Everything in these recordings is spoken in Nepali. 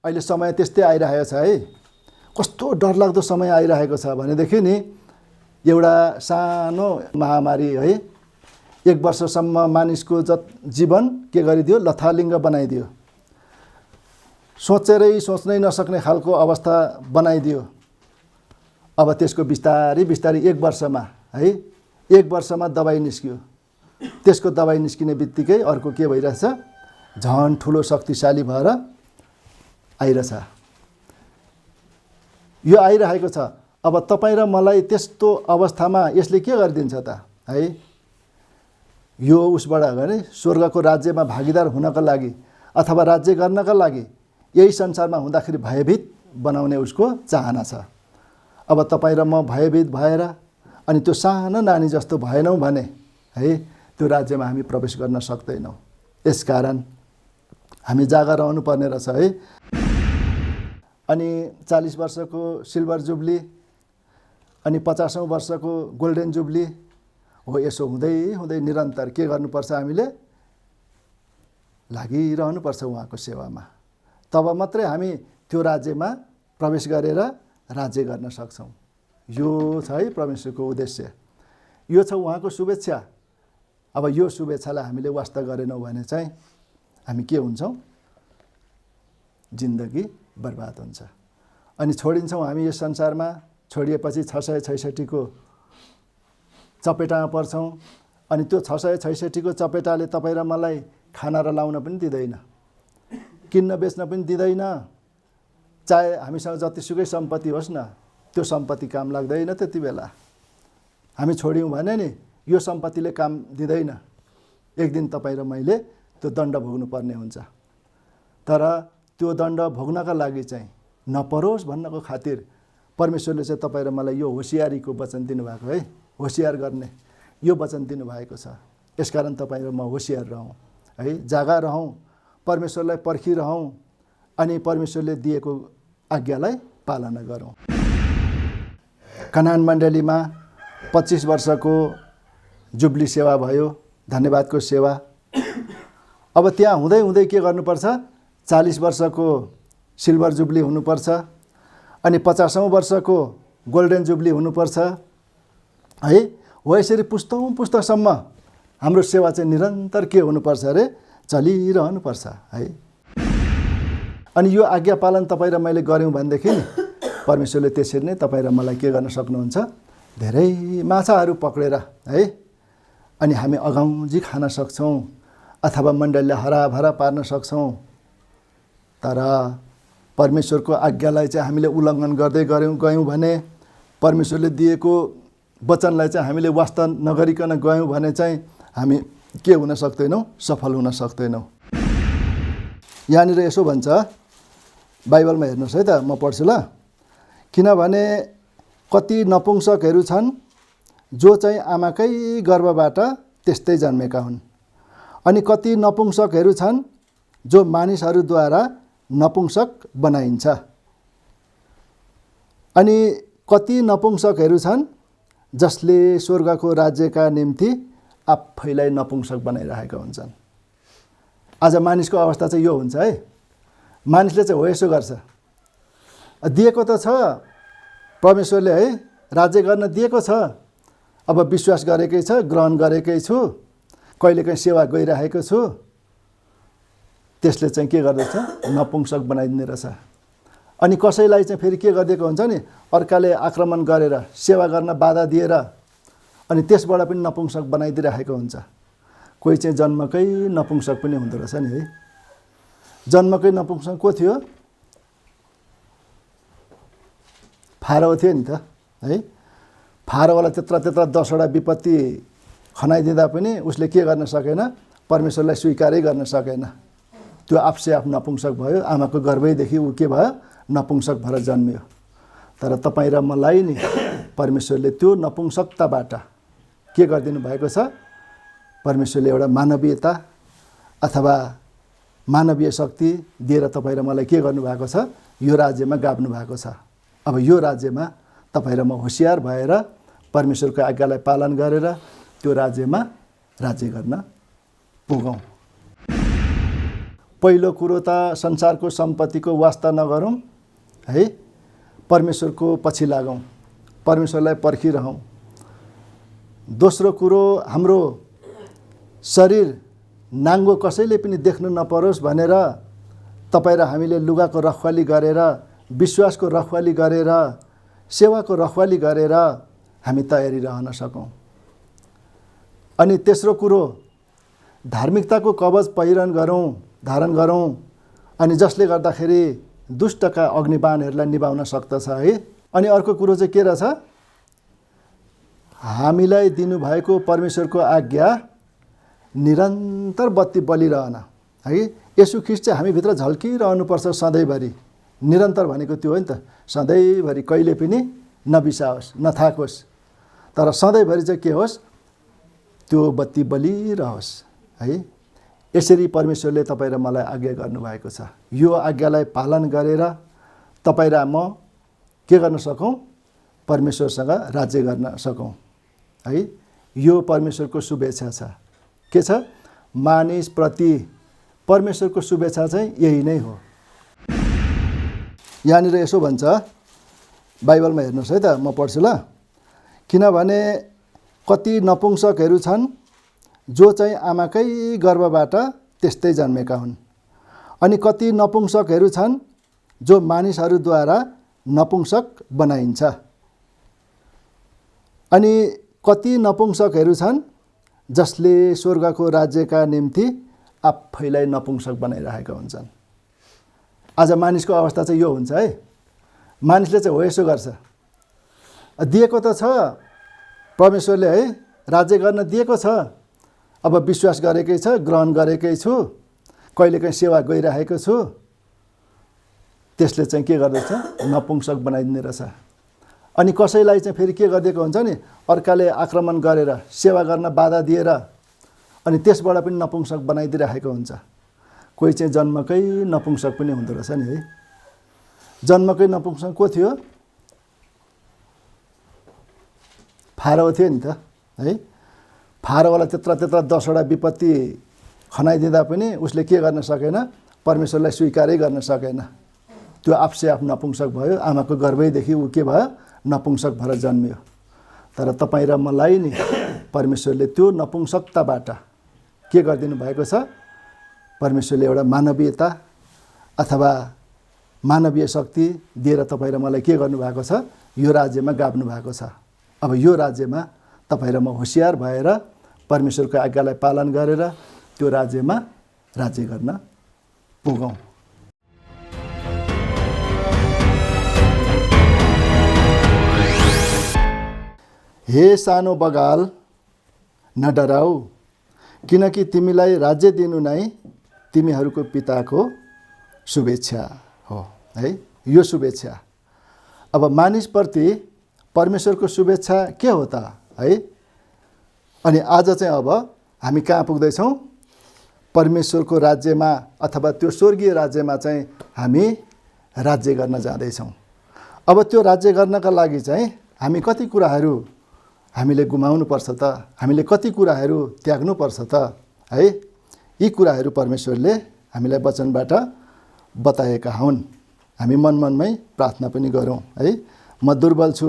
अहिले समय त्यस्तै आइरहेको छ है। कस्तो डरलाग्दो समय आइरहेको छ भनेदेखि नि एउटा सानो महामारी है 1 वर्षसम्म मानिसको जीवन के गरिदियो, लथालिङ्ग बनाइदियो, सोच्नै नसक्ने खालको अवस्था बनाइदियो। अब त्यसको बिस्तारै 1 वर्षमा है 1 वर्षमा दबाई निस्कियो। त्यसको दबाई निस्किने बित्तिकै अर्को के भइरहेछ, झन् ठुलो शक्तिशाली भएर आइरहेछ। यो आइरहेको छ। अब तपाईँ र मलाई त्यस्तो अवस्थामा यसले के गरिदिन्छ त है, यो उसबाट गरे स्वर्गको राज्यमा भागीदार हुनका लागि अथवा राज्य गर्नका लागि यही संसारमा हुँदाखेरि भयभीत बनाउने उसको चाहना छ। अब तपाईँ र म भयभीत भएर अनि त्यो सानो नानी जस्तो भएनौँ भने है त्यो राज्यमा हामी प्रवेश गर्न सक्दैनौँ। यसकारण हामी जागा रहनु पर्ने रहेछ है। अनि 40 वर्षको सिल्भर जुब्ली अनि 50औं वर्षको गोल्डन जुब्ली हो। यसो हुँदै हुँदै निरन्तर के गर्नुपर्छ, हामीले लागिरहनुपर्छ उहाँको सेवामा। तब मात्रै हामी त्यो राज्यमा प्रवेश गरेर राज्य गर्न सक्छौँ। यो छ है परमेश्वरको उद्देश्य, यो छ उहाँको शुभेच्छा। अब यो शुभेच्छालाई हामीले वास्ता गरेनौँ भने चाहिँ हामी के हुन्छौँ, जिन्दगी बर्बाद हुन्छ। अनि छोडिन्छौँ हामी यस संसारमा। छोडिएपछि 666 को चपेटामा पर्छौँ। अनि त्यो 666 को चपेटाले तपाईँ र मलाई खाना र लाउन पनि दिँदैन, किन्न बेच्न पनि दिँदैन। चाहे हामीसँग जतिसुकै सम्पत्ति होस् न, त्यो सम्पत्ति काम लाग्दैन। त्यति बेला हामी छोड्यौँ भने नि यो सम्पत्तिले काम दिँदैन। एक दिन तपाईँ र मैले त्यो दण्ड भोग्नुपर्ने हुन्छ। तर त्यो दण्ड भोग्नका लागि चाहिँ नपरोस् भन्नको खातिर परमेश्वरले चाहिँ तपाईँ र मलाई यो होसियारीको वचन दिनुभएको है, होसियार गर्ने यो वचन दिनुभएको छ। यसकारण तपाईँ र म होसियार रहौँ है, जागा रहौँ, परमेश्वरलाई पर्खिरहौँ अनि परमेश्वरले दिएको आज्ञालाई पालना गरौँ। कनान मण्डलीमा 25 वर्षको जुब्ली सेवा भयो, धन्यवादको सेवा। अब त्यहाँ हुँदै हुँदै के गर्नुपर्छ, 40 वर्षको सिल्भर जुब्ली हुनुपर्छ अनि 50औं वर्षको गोल्डन जुब्ली हुनुपर्छ है। हो यसरी पुस्तौँ पुस्तसम्म हाम्रो सेवा चाहिँ निरन्तर के हुनुपर्छ अरे, चलिरहनुपर्छ है। अनि यो आज्ञा पालन तपाईँ र मैले गऱ्यौँ भनेदेखि परमेश्वरले त्यसरी नै तपाईँ र मलाई के गर्न सक्नुहुन्छ, धेरै माछाहरू पक्रेर है अनि हामी अगाउँजी खान सक्छौँ अथवा मण्डलीलाई हराभरा पार्न सक्छौँ। तर परमेश्वरको आज्ञालाई चाहिँ हामीले उल्लङ्घन गर्दै गयौँ भने, परमेश्वरले दिएको वचनलाई चाहिँ हामीले वास्ता नगरिकन गयौँ भने चाहिँ हामी के हुन सक्दैनौँ, सफल हुन सक्दैनौँ। यहाँनिर यसो भन्छ, बाइबलमा हेर्नुहोस् है त, म पढ्छु ल। किनभने कति नपुंसकहरू छन् जो चाहिँ आमाकै गर्भबाट त्यस्तै जन्मेका हुन्, अनि कति नपुंसकहरू छन् जो मानिसहरूद्वारा नपुंसक बनाइन्छ, अनि कति नपुंसकहरू छन् जसले स्वर्गको राज्यका निम्ति आफैलाई नपुंसक बनाइरहेका हुन्छन्। आज मानिसको अवस्था चाहिँ यो हुन्छ है। मानिसले चाहिँ हो यसो गर्छ, दिएको त छ परमेश्वरले है, राज्य गर्न दिएको छ, अब विश्वास गरेकै छ, ग्रहण गरेकै छु, कहिलेकाहीँ सेवा गइरहेको छु, त्यसले चाहिँ के गर्दछ, नपुंसक बनाइदिने रहेछ। अनि कसैलाई चाहिँ फेरि के गरिदिएको हुन्छ नि, अर्काले आक्रमण गरेर सेवा गर्न बाधा दिएर अनि त्यसबाट पनि नपुंसक बनाइदिइरहेको हुन्छ। कोही चाहिँ जन्मकै नपुंसक पनि हुँदो रहेछ नि है। जन्मकै नपुंसक को थियो, फारो थियो नि त है। फारोवाला त्यत्रा 10वटा विपत्ति खनाइदिँदा पनि उसले के गर्न सकेन, परमेश्वरलाई स्वीकारै गर्न सकेन। त्यो आफसे आफ नपुंसक भयो। आमाको गर्भैदेखि ऊ के भयो, नपुंसक भएर जन्मियो। तर तपाईँ र मलाई नि परमेश्वरले त्यो नपुंसकताबाट के गरिदिनु भएको छ, परमेश्वरले एउटा मानवीयता अथवा मानवीय शक्ति दिएर तपाईँ र मलाई के गर्नुभएको छ, यो राज्यमा गाभ्नु भएको छ। अब यो राज्यमा तपाईँ र म होसियार भएर परमेश्वरको आज्ञालाई पालन गरेर त्यो राज्यमा राज्य गर्न पुगौँ। पहिलो कुरो त संसारको सम्पत्तिको वास्ता नगरौँ है, परमेश्वरको पछि लागौँ, परमेश्वरलाई पर्खिरहौँ। दोस्रो कुरो, हाम्रो शरीर नाङ्गो कसैले पनि देख्नु नपरोस् भनेर तपाईँ र हामीले लुगाको रखवाली गरेर, विश्वासको रखवाली गरेर, सेवाको रखवाली गरेर हामी तयारी रहन सकौँ। अनि तेस्रो कुरो, धार्मिकताको कवच धारण गरौँ, अनि जसले गर्दाखेरि दुष्टका अग्निबाणहरूलाई निभाउन सक्दछ है। अनि अर्को कुरो चाहिँ के रहेछ, हामीलाई दिनुभएको परमेश्वरको आज्ञा निरन्तर बत्ती बलिरहन है। यसु ख्रीष्ट चाहिँ हामीभित्र झल्किरहनुपर्छ सधैँभरि। निरन्तर भनेको त्यो हो नि त, सधैँभरि कहिले पनि नबिसाओस्, नथाकोस्, तर सधैँभरि चाहिँ के होस्, त्यो बत्ती बलिरहोस् है। यसरी परमेश्वरले तपाईँ र मलाई आज्ञा गर्नुभएको छ। यो आज्ञालाई पालन गरेर तपाईँ र म के गर्न सकौँ, परमेश्वरसँग राज्य गर्न सकौँ है। यो परमेश्वरको शुभेच्छा छ। के छ, मानिसप्रति परमेश्वरको शुभेच्छा चाहिँ यही नै हो। यहाँनिर यसो भन्छ, बाइबलमा हेर्नुहोस् है त, म पढ्छु ल। किनभने कति नपुंसकहरू छन् जो चाहिँ आमाकै गर्भबाट त्यस्तै जन्मेका हुन्, अनि कति नपुंसकहरू छन् जो मानिसहरूद्वारा नपुंसक बनाइन्छ, अनि कति नपुंसकहरू छन् जसले स्वर्गको राज्यका निम्ति आफैलाई नपुंसक बनाइरहेका हुन्छन्। आज मानिसको अवस्था चाहिँ यो हुन्छ है। मानिसले चाहिँ हो यसो गर्छ, दिएको त छ परमेश्वरले है, राज्य गर्न दिएको छ, अब विश्वास गरेकै छ, ग्रहण गरेकै छु, कहिलेकाहीँ सेवा गइरहेको छु, त्यसले चाहिँ के गर्दछ, नपुंसक बनाइदिने रहेछ। अनि कसैलाई चाहिँ फेरि के गरिदिएको हुन्छ नि, अर्काले आक्रमण गरेर सेवा गर्न बाधा दिएर अनि त्यसबाट पनि नपुंसक बनाइदिइरहेको हुन्छ। कोही चाहिँ जन्मकै नपुंसक पनि हुँदो रहेछ नि है। जन्मकै नपुंसक को थियो, फारो थियो नि त है। फारोवाला त्यत्रा 10वटा विपत्ति खनाइदिँदा पनि उसले के गर्न सकेन, परमेश्वरलाई स्वीकारै गर्न सकेन। त्यो आफसे आफ नपुंसक भयो, आमाको गर्भैदेखि ऊ के भयो, नपुंसक भएर जन्मियो। तर तपाईँ र मलाई नि परमेश्वरले त्यो नपुंसकताबाट के गरिदिनु भएको छ, परमेश्वरले एउटा मानवीयता अथवा मानवीय शक्ति दिएर तपाईँ र मलाई के गर्नुभएको छ, यो राज्यमा गाभ्नु भएको छ। अब यो राज्यमा तपाईँ र म होसियार भएर परमेश्वरको आज्ञालाई पालन गरेर त्यो राज्यमा राज्य गर्न पुगौँ। हे सानो बगाल, नडराऊ, किनकि तिमीलाई राज्य दिनु नै तिमीहरूको पिताको शुभेच्छा हो है। यो शुभेच्छा अब मानिसप्रति परमेश्वरको शुभेच्छा के हो त है। अनि आज चाहिँ अब हामी कहाँ पुग्दैछौँ, परमेश्वरको राज्यमा अथवा त्यो स्वर्गीय राज्यमा चाहिँ हामी राज्य गर्न जाँदैछौँ। अब त्यो राज्य गर्नका लागि चाहिँ हामी कति कुराहरू हामीले गुमाउनुपर्छ त, हामीले कति कुराहरू त्याग्नुपर्छ त है। यी कुराहरू परमेश्वरले हामीलाई वचनबाट बताएका हुन्। हामी मनमनमै प्रार्थना पनि गरौँ है। म दुर्बल छु,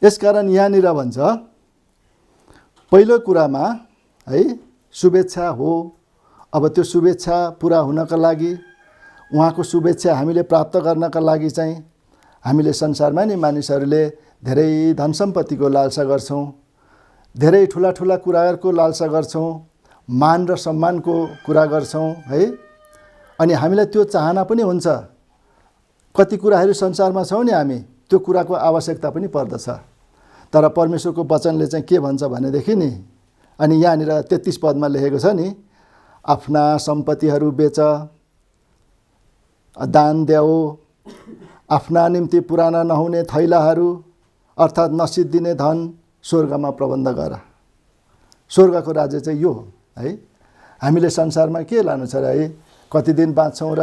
यसकारण यहाँनिर भन्छ, पहिलो कुरामा है शुभेच्छा हो। अब त्यो शुभेच्छा पुरा हुनका लागि, उहाँको शुभेच्छा हामीले प्राप्त गर्नका लागि चाहिँ हामीले संसारमा नि मानिसहरूले धेरै धन सम्पत्तिको लालसा गर्छौँ, धेरै ठुला ठुला कुराहरूको लालसा गर्छौँ, मान र सम्मानको कुरा गर्छौँ है। अनि हामीलाई त्यो चाहना पनि हुन्छ। कति कुराहरू संसारमा छौँ नि हामी, त्यो कुराको आवश्यकता पनि पर्दछ। तर परमेश्वरको वचनले चाहिँ के भन्छ भनेदेखि नि, अनि यहाँनिर 33 पदमा लेखेको छ नि, आफ्ना सम्पत्तिहरू बेच, दान देऊ, आफ्ना निम्ति पुराना नहुने थैलाहरू अर्थात् नसिद्धिने धन स्वर्गमा प्रबन्ध गर। स्वर्गको राज्य चाहिँ यो हो है। हामीले संसारमा के लानु छ र है, कति दिन बाँच्छौँ र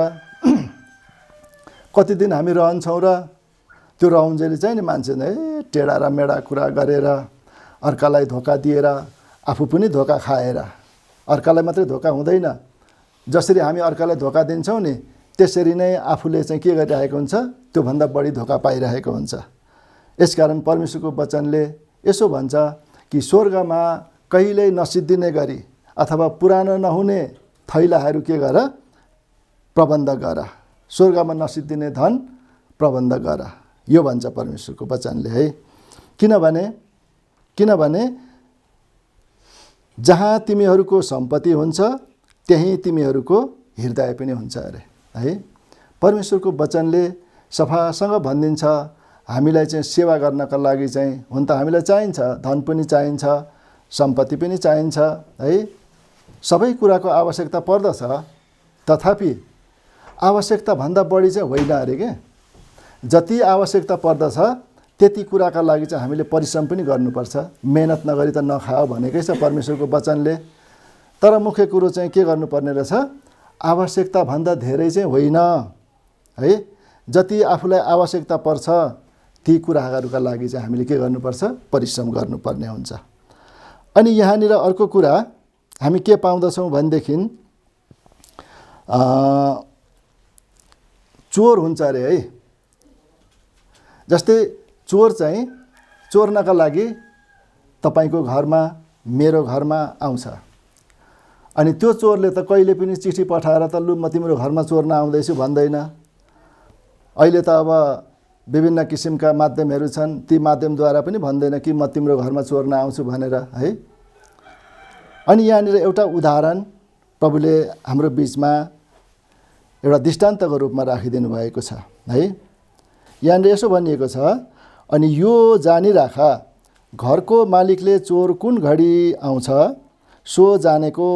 कति दिन हामी रहन्छौँ र त्यो रहन्जेली चाहिँ नि मान्छे है टेढा र मेढा कुरा गरेर, अर्कालाई धोका दिएर, आफू पनि धोका खाएर, अर्कालाई मात्रै धोका हुँदैन, जसरी हामी अर्कालाई धोका दिन्छौँ नि, त्यसरी नै आफूले चाहिँ के गरिरहेको हुन्छ, त्योभन्दा बढी धोका पाइरहेको हुन्छ। यसकारण परमेश्वरको वचनले यसो भन्छ कि स्वर्गमा कहिल्यै नसिद्धिने गरी अथवा पुरानो नहुने थैलाहरू के गर, प्रबन्ध गर। स्वर्गमा नसिद्धिने धन प्रबन्ध गर, यो भन्छ परमेश्वरको वचनले है। किनभने जहाँ तिमीहरूको सम्पत्ति हुन्छ त्यहीँ तिमीहरूको हृदय पनि हुन्छ अरे है। परमेश्वरको वचनले सफासँग भनिदिन्छ हामीलाई चाहिँ सेवा गर्नका लागि चाहिँ हुन त हामीलाई चाहिन्छ, धन पनि चाहिन्छ, सम्पत्ति पनि चाहिन्छ है, सबै कुराको आवश्यकता पर्दछ। तथापि आवश्यकताभन्दा बढी चाहिँ होइन अरे के। जति आवश्यकता पर्दछ त्यति कुराका लागि चाहिँ हामीले परिश्रम पनि गर्नुपर्छ। मेहनत नगरी त नखाओ भनेकै छ परमेश्वरको वचनले। तर मुख्य कुरो चाहिँ के गर्नुपर्ने रहेछ, आवश्यकताभन्दा धेरै चाहिँ होइन है। जति आफूलाई आवश्यकता पर्छ ती कुराहरूका लागि चाहिँ हामीले के गर्नुपर्छ, परिश्रम गर्नुपर्ने हुन्छ। अनि यहाँनिर अर्को कुरा हामी के पाउँदछौँ भनेदेखि चोर हुन्छ अरे है। जस्तै चोर चाहिँ चोर्नका लागि तपाईँको घरमा मेरो घरमा आउँछ। अनि त्यो चोरले त कहिले पनि चिठी पठाएर त लु म तिम्रो घरमा चोर्न आउँदैछु भन्दैन। अहिले त अब विभिन्न किसिमका माध्यमहरू छन्, ती माध्यमद्वारा पनि भन्दैन कि म तिम्रो घरमा चोर्न आउँछु भनेर है। अनि यहाँनिर एउटा उदाहरण प्रभुले हाम्रो बिचमा एउटा दृष्टान्तको रूपमा राखिदिनु भएको छ है। यहाँनिर यसो भनिएको छ, अनि यो जानिराख घरको मालिकले चोर कुन घडी आउँछ सो जानेको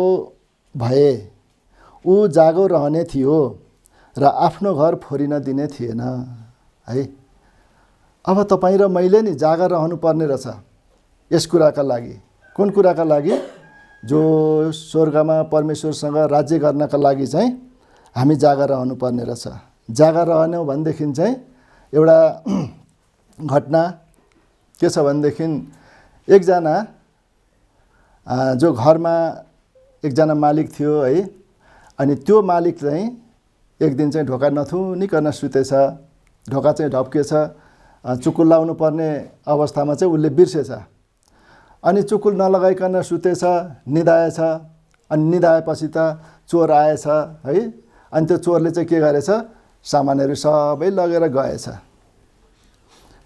भए ऊ जागो रहने थियो र आफ्नो घर फोरिन दिने थिएन है। अब तपाईँ र मैले नि जागा रहनु पर्ने रहेछ यस कुराका लागि। कुन कुराका लागि? जो स्वर्गमा परमेश्वरसँग राज्य गर्नका लागि चाहिँ हामी जागा रहनु पर्ने रहेछ। जागा रहने भनेदेखि चाहिँ एउटा घटना के छ भनेदेखि एकजना जो घरमा एकजना मालिक थियो है। अनि त्यो मालिक चाहिँ एक दिन चाहिँ ढोका नथुनिकन सुतेछ, ढोका चाहिँ ढप्केछ, चुकुल लाउनु पर्ने अवस्थामा चाहिँ उसले बिर्सेछ। अनि चुकुल नलगाइकन सुतेछ, निदाएछ। अनि निदाएपछि त चोर आएछ है। अनि त्यो चोरले चाहिँ के गरेछ, सामानहरू सबै लगेर गएछ।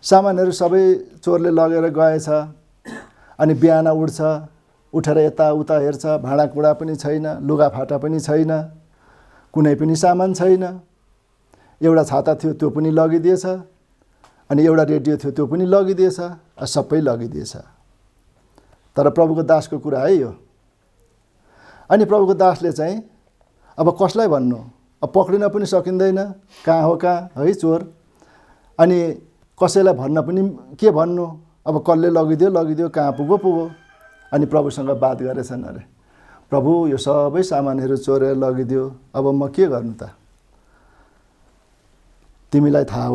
सामानहरू सबै चोरले लगेर गएछ। अनि बिहान उठ्छ, उठेर यताउता हेर्छ, भाँडाकुँडा पनि छैन, लुगाफाटा पनि छैन, कुनै पनि सामान छैन। एउटा छाता थियो त्यो पनि लगिदिएछ, अनि एउटा रेडियो थियो त्यो पनि लगिदिएछ, सबै लगिदिएछ। तर प्रभुको दासको कुरा है यो। अनि प्रभुको दासले चाहिँ अब कसलाई भन्नु, अब पक्रिन पनि सकिँदैन, कहाँ हो कहाँ है चोर। अनि कसैलाई भन्न पनि के भन्नु, अब कसले लगिदियो, कहाँ पुग्यो। अनि प्रभुसँग बात गरेछन्, अरे प्रभु यो सबै सामानहरू चोरेर लगिदियो, अब म के गर्नु त? तिमीलाई थाहा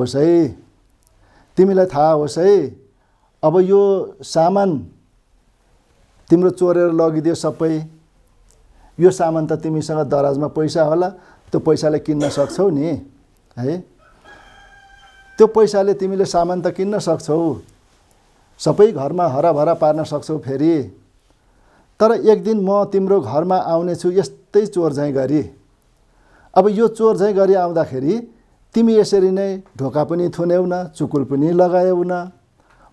होस् है, अब यो सामान तिम्रो चोरेर लगिदियो सबै। यो सामान त तिमीसँग दराजमा पैसा होला, त्यो पैसाले किन्न सक्छौ नि है। त्यो पैसाले तिमीले सामान त किन्न सक्छौ, सबै घरमा हराभरा पार्न सक्छौ फेरि। तर एक दिन म तिम्रो घरमा आउनेछु यस्तै चोर झैँ गरी। अब यो चोर झैँ गरी आउँदाखेरि तिमी यसरी नै ढोका पनि थुन्यौ न, चुकुल पनि लगायौ न,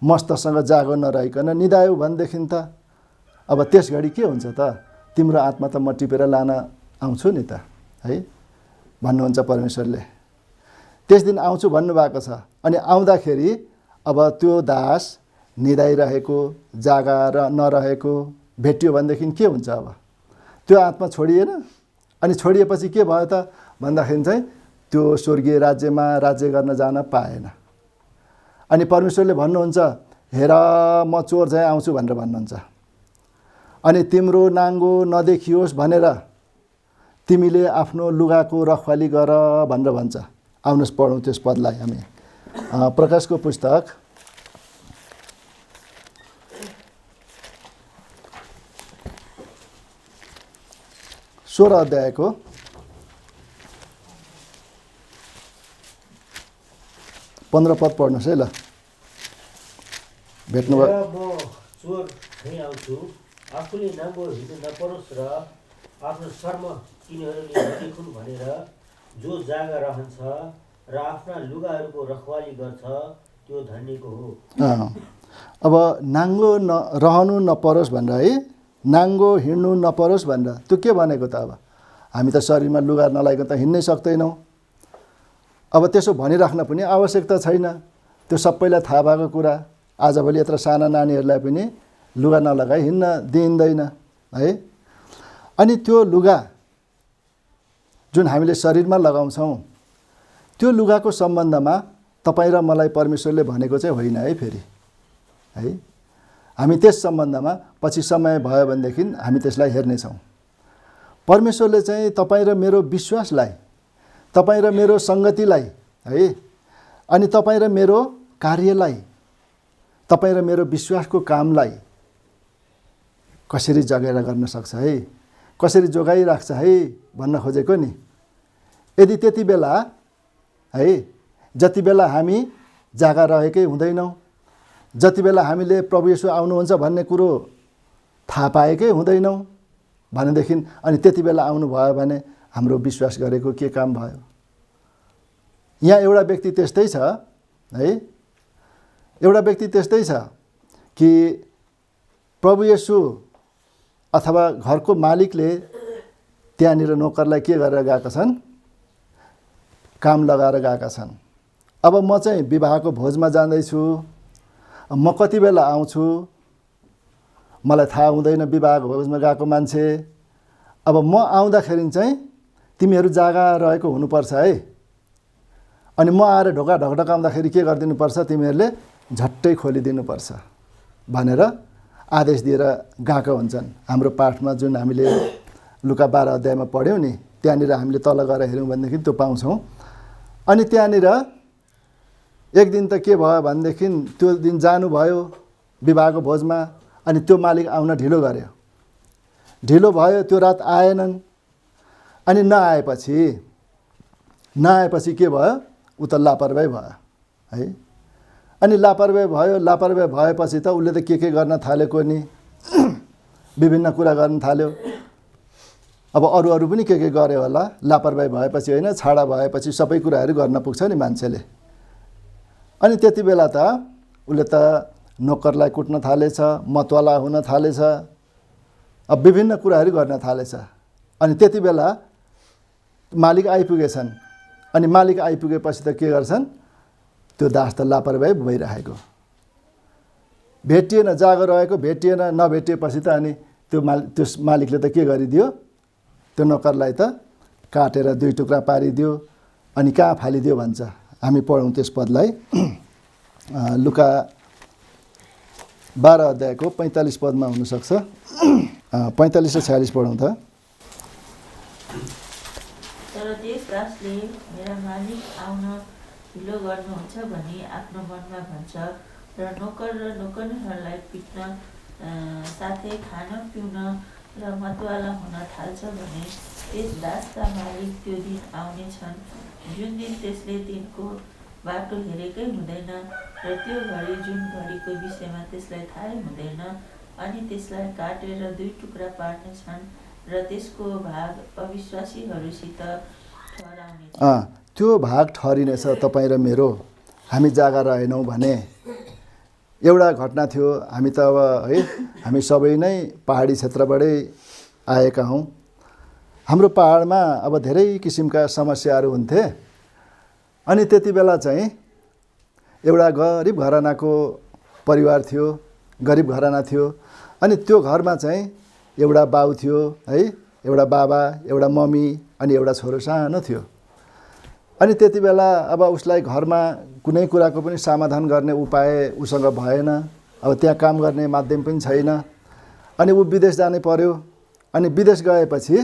मस्तसँग जागो नरहिकन निदायौ भनेदेखि त अब त्यस घडी के हुन्छ त? तिम्रो आत्मा त म टिपेर लान आउँछु नि त है भन्नुहुन्छ परमेश्वरले। त्यस दिन आउँछु भन्नुभएको छ। अनि आउँदाखेरि अब त्यो दास निदाइरहेको, जागा नरहेको भेटियो भनेदेखि के हुन्छ? अब त्यो आत्मा छोडिएन। अनि छोडिएपछि के भयो त भन्दाखेरि चाहिँ त्यो स्वर्गीय राज्यमा राज्य गर्न जान पाएन। अनि परमेश्वरले भन्नुहुन्छ, हेर म चोर झैँ आउँछु भनेर भन्नुहुन्छ। अनि तिम्रो नाङ्गो नदेखियोस् भनेर तिमीले आफ्नो लुगाको रखवाली गर भनेर भन्छ। आउनुहोस् पढौँ त्यस पदलाई हामी। प्रकाशको पुस्तक 16 अध्यायको 15 पद पढ्नुहोस् है ल। भेट्नुभयो। म चोर झैँ आउँछु, आफूले नाङ्गो हिँड्नु नपरोस् र आफ्नो शर्म तिनीहरूले नदेखुन् भनेर जो जागा रहन्छ र आफ्ना लुगाहरूको रखवाली गर्छ त्यो धन्यको हो। अब नाङ्गो रहनु नपरोस् भनेर है, नाङ्गो हिँड्नु नपरोस् भनेर त्यो के भनेको त? अब हामी त शरीरमा लुगा नलाइकन त हिँड्नै सक्दैनौँ। अब त्यसो भनिराख्न पनि आवश्यकता छैन, त्यो सबैलाई थाहा भएको कुरा। आजभोलि यत्र साना नानीहरूलाई पनि लुगा नलगाई हिँड्न दिइँदैन है। अनि त्यो लुगा जुन हामीले शरीरमा लगाउँछौँ त्यो लुगाको सम्बन्धमा तपाईँ र मलाई परमेश्वरले भनेको चाहिँ होइन है फेरि है। हामी त्यस सम्बन्धमा पछि समय भयो भनेदेखि हामी त्यसलाई हेर्नेछौँ। परमेश्वरले चाहिँ तपाईँ र मेरो विश्वासलाई, तपाईँ र मेरो सङ्गतिलाई है, अनि तपाईँ र मेरो कार्यलाई, तपाईँ र मेरो विश्वासको कामलाई कसरी जगाएर गर्न सक्छ है, कसरी जोगाइराख्छ है भन्न खोजेको नि। यदि त्यति बेला है, जति बेला हामी जागा रहेकै हुँदैनौँ, जति बेला हामीले प्रभु येशू आउनुहुन्छ भन्ने कुरो थाहा पाएकै हुँदैनौँ भनेदेखि अनि त्यति बेला आउनुभयो भने हाम्रो विश्वास गरेको के काम भयो? यहाँ एउटा व्यक्ति त्यस्तै छ है, एउटा व्यक्ति त्यस्तै छ कि प्रभु येशू अथवा घरको मालिकले त्यहाँनिर नोकरलाई के गरेर गएका छन्? काम लगाएर गएका छन्। अब म चाहिँ विवाहको भोजमा जाँदैछु, म कति बेला आउँछु मलाई थाहा हुँदैन, विवाहको भोजमा गएको मान्छे। अब म आउँदाखेरि चाहिँ तिमीहरू जागा रहेको हुनुपर्छ है, अनि म आएर ढोका ढकढकाउँदाखेरि के गरिदिनुपर्छ? तिमीहरूले झट्टै खोलिदिनुपर्छ भनेर आदेश दिएर गएका हुन्छन्। हाम्रो पाठमा जुन हामीले लुका 12 अध्यायमा पढ्यौँ नि, त्यहाँनिर हामीले तल गएर हेऱ्यौँ भनेदेखि त्यो पाउँछौँ। अनि त्यहाँनिर एक दिन त के भयो भनेदेखि त्यो दिन जानुभयो विवाहको भोजमा, अनि त्यो मालिक आउन ढिलो गर्यो, ढिलो भयो, त्यो रात आएनन्। अनि नआएपछि के भयो? ऊ त लापरवाही भयो है। अनि लापरवाही भएपछि त उसले त के गर्न थालेको नि, विभिन्न कुरा गर्न थाल्यो। अब अरू पनि के गर्यो होला, लापरवाही भएपछि होइन, छाडा भएपछि सबै कुराहरू गर्न पुग्छ नि मान्छेले। अनि त्यति बेला त उसले त नोकरलाई कुट्न थालेछ, मतवाला हुन थालेछ, अब विभिन्न कुराहरू गर्न थालेछ। अनि त्यति बेला मालिक आइपुगेछन्। अनि मालिक आइपुगेपछि त के गर्छन्? त्यो दास त लापरवाही भइरहेको, भेटिएन, जागो रहेको भेटिएन, नभेटिएपछि त अनि त्यो मालिकले त के गरिदियो? त्यो नोकरलाई त काटेर 2 टुक्रा पारिदियो, अनि कहाँ फालिदियो भन्छ। हामी पढौँ त्यस पदलाई। लुका 12 अध्यायको 45 पदमा हुनसक्छ। 45 र 46 पढौँ त। तर त्यस दासले मेरा मालिक आउन ढिलो गर्नुहुन्छ भनी आफ्नो मनमा भन्छ र नोकरहरूलाई पिट्न साथै खान पिउन र मतवाला हुन थाल्छ भने त्यस दासका मालिक त्यो दिन आउने छन् जुन दिन त्यसले तिनको बाटो हेरेकै हुँदैन र त्यो घडी जुन घडीको विषयमा त्यसलाई थाहै हुँदैन, अनि त्यसलाई काटेर 2 टुक्रा पार्नेछन् र त्यसको भाग अविश्वासीहरूसित ठहराउने। त्यो भाग ठहरिनेछ तपाईँ र मेरो, हामी जागा रहेनौँ भने। एउटा घटना थियो, हामी त अब है, हामी सबै नै पहाडी क्षेत्रबाटै आएका हौँ। हाम्रो पहाडमा अब धेरै किसिमका समस्याहरू हुन्थे। अनि त्यति बेला चाहिँ एउटा गरिब घरानाको परिवार थियो, गरिब घराना थियो। अनि त्यो घरमा चाहिँ एउटा बाउ थियो है, एउटा बाबा, एउटा मम्मी, अनि एउटा छोरो सानो थियो। अनि त्यति बेला अब उसलाई घरमा कुनै कुराको पनि समाधान गर्ने उपाय उसँग भएन। अब त्यहाँ काम गर्ने माध्यम पनि छैन। अनि ऊ विदेश जानै पर्यो। अनि विदेश गएपछि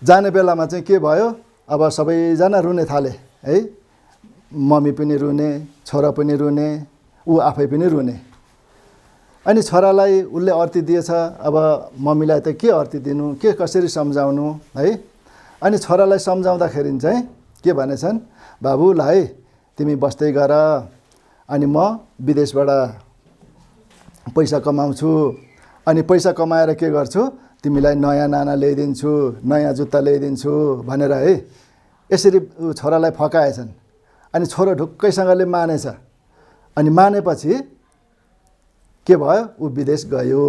जाने बेलामा चाहिँ के भयो? अब सबैजना रुने थाले है, मम्मी पनि रुने, छोरा पनि रुने, ऊ आफै पनि रुने। अनि छोरालाई उसले अर्ती दिएछ। अब मम्मीलाई त के अर्ती दिनु, के कसरी सम्झाउनु है। अनि छोरालाई सम्झाउँदाखेरि चाहिँ के भनेछन्, बाबु ल है तिमी बस्दै गर, अनि म विदेशबाट पैसा कमाउँछु, अनि पैसा कमाएर के गर्छु, तिमीलाई नयाँ नाना ल्याइदिन्छु, नयाँ जुत्ता ल्याइदिन्छु भनेर है यसरी छोरालाई फकाएछन्। अनि छोरो ढुक्कैसँगले मानेछ। अनि मानेपछि के भयो, ऊ विदेश गयो।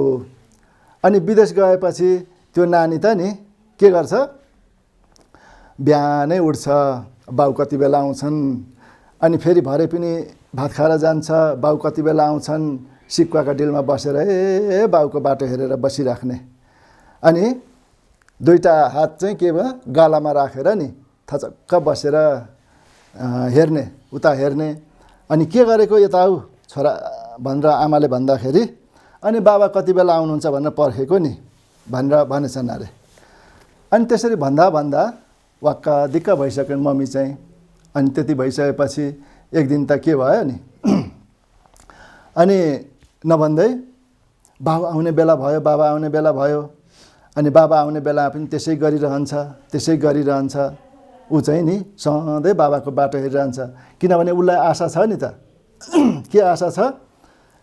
अनि विदेश गएपछि त्यो नानी त नि के गर्छ, बिहानै उठ्छ, बाउ कति बेला आउँछन्, अनि फेरि भरे पनि भात खाएर जान्छ, बाउ कति बेला आउँछन्, सिक्वाका डिलमा बसेर बाउको बाटो हेरेर बसिराख्ने। अनि दुईटा हात चाहिँ के भयो, गालामा राखेर नि थचक्क बसेर हेर्ने, उता हेर्ने। अनि के गरेको यता आऊ छोरा भनेर आमाले भन्दाखेरि, अनि बाबा कति बेला आउनुहुन्छ भनेर पर्खेको नि भनेर भनेछन् अरे। अनि त्यसरी भन्दा भन्दा वाक्क दिक्क भइसक्यो मम्मी चाहिँ। अनि त्यति भइसकेपछि एक दिन त के भयो नि, अनि नभन्दै बाबु आउने बेला भयो, बाबा आउने बेला भयो। अनि बाबा आउने बेला पनि त्यसै गरिरहन्छ। ऊ चाहिँ नि सधैँ बाबाको बाटो हेरिरहन्छ, किनभने उसलाई आशा छ नि त। के आशा छ,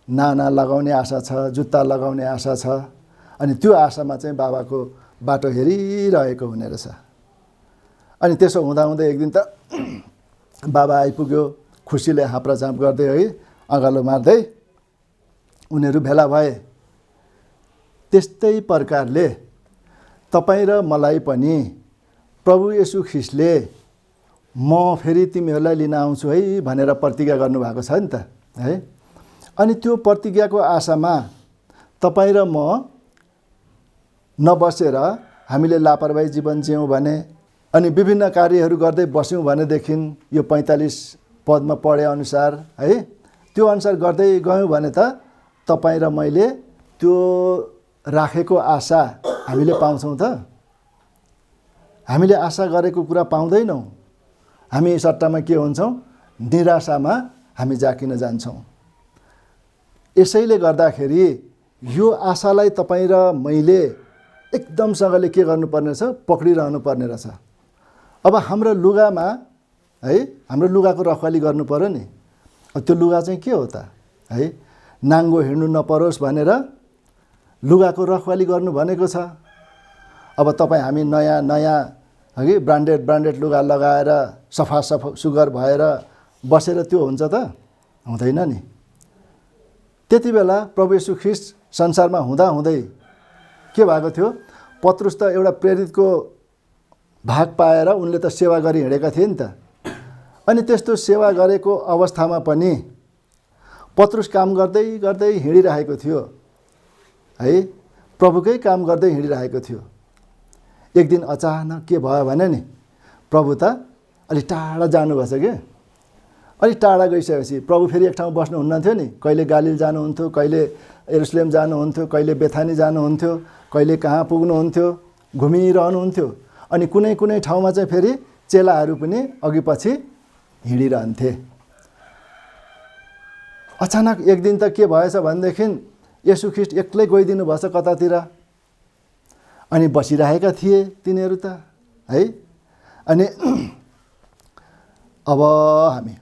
नाना लगाउने आशा छ, जुत्ता लगाउने आशा छ। अनि त्यो आशामा चाहिँ बाबाको बाटो हेरिरहेको हुने रहेछ। अनि त्यसो हुँदाहुँदै एक दिन त बाबा आइपुग्यो, खुसीले हाप्राचाप गर्दै है अँगालो मार्दै उनीहरू भेला भए। त्यस्तै प्रकारले तपाईँ र मलाई पनि प्रभु येशू ख्रिस्टले म फेरि तिमीहरूलाई लिन आउँछु है भनेर प्रतिज्ञा गर्नुभएको छ नि त है। अनि त्यो प्रतिज्ञाको आशामा तपाईँ र म नबसेर हामीले लापरवाही जीवन जियौँ भने, अनि विभिन्न कार्यहरू गर्दै बस्यौँ भनेदेखि यो 45 पदमा पढे अनुसार है, त्यो अनुसार गर्दै गयौँ भने त तपाईँ र मैले त्यो राखेको आशा हामीले पाउँछौँ त। हामीले आशा गरेको कुरा पाउँदैनौँ। हामी सट्टामा के हुन्छौँ, निराशामा हामी जाकिन जान्छौँ। यसैले गर्दाखेरि यो आशालाई तपाईँ र मैले एकदमसँगले के गर्नुपर्ने रहेछ, पक्रिरहनु पर्ने रहेछ। अब हाम्रो लुगामा है, हाम्रो लुगाको रखवाली गर्नु पर्यो नि। त्यो लुगा चाहिँ के हो त है, नाङ्गो हिँड्नु नपरोस् भनेर लुगाको रखवाली गर्नु भनेको छ। अब तपाईँ हामी नयाँ नयाँ है ब्रान्डेड लुगा लगाएर सफा सुग्घर भएर बसेर त्यो हुन्छ त, हुँदैन नि। त्यति बेला प्रभु येशू ख्रिस्ट संसारमा हुँदै के भएको थियो, पत्रुस त एउटा प्रेरितको भाग पाएर उनले त सेवा गरी हिँडेका थिए नि त। अनि त्यस्तो सेवा गरेको अवस्थामा पनि पत्रुस काम गर्दै हिँडिरहेको थियो है, प्रभुकै काम गर्दै हिँडिरहेको थियो। एक दिन अचानक के भयो भने नि, प्रभु त अलिक टाढा जानुभएछ क्या। अलिक टाढा गइसकेपछि प्रभु फेरि एक ठाउँ बस्नुहुन्न थियो नि। कहिले गालिल जानुहुन्थ्यो, कहिले यरुशलेम जानुहुन्थ्यो, कहिले बेथानी जानुहुन्थ्यो, कहिले कहाँ पुग्नुहुन्थ्यो, घुमिरहनुहुन्थ्यो। अनि कुनै ठाउँमा चाहिँ फेरि चेलाहरू पनि अघि पछि हिँडिरहन्थे। अचानक एक दिन त के भएछ भनेदेखि येशू ख्रिस्ट एक्लै गइदिनु भएछ कतातिर। अनि बसिरहेका थिए तिनीहरू त है। अनि अब हामी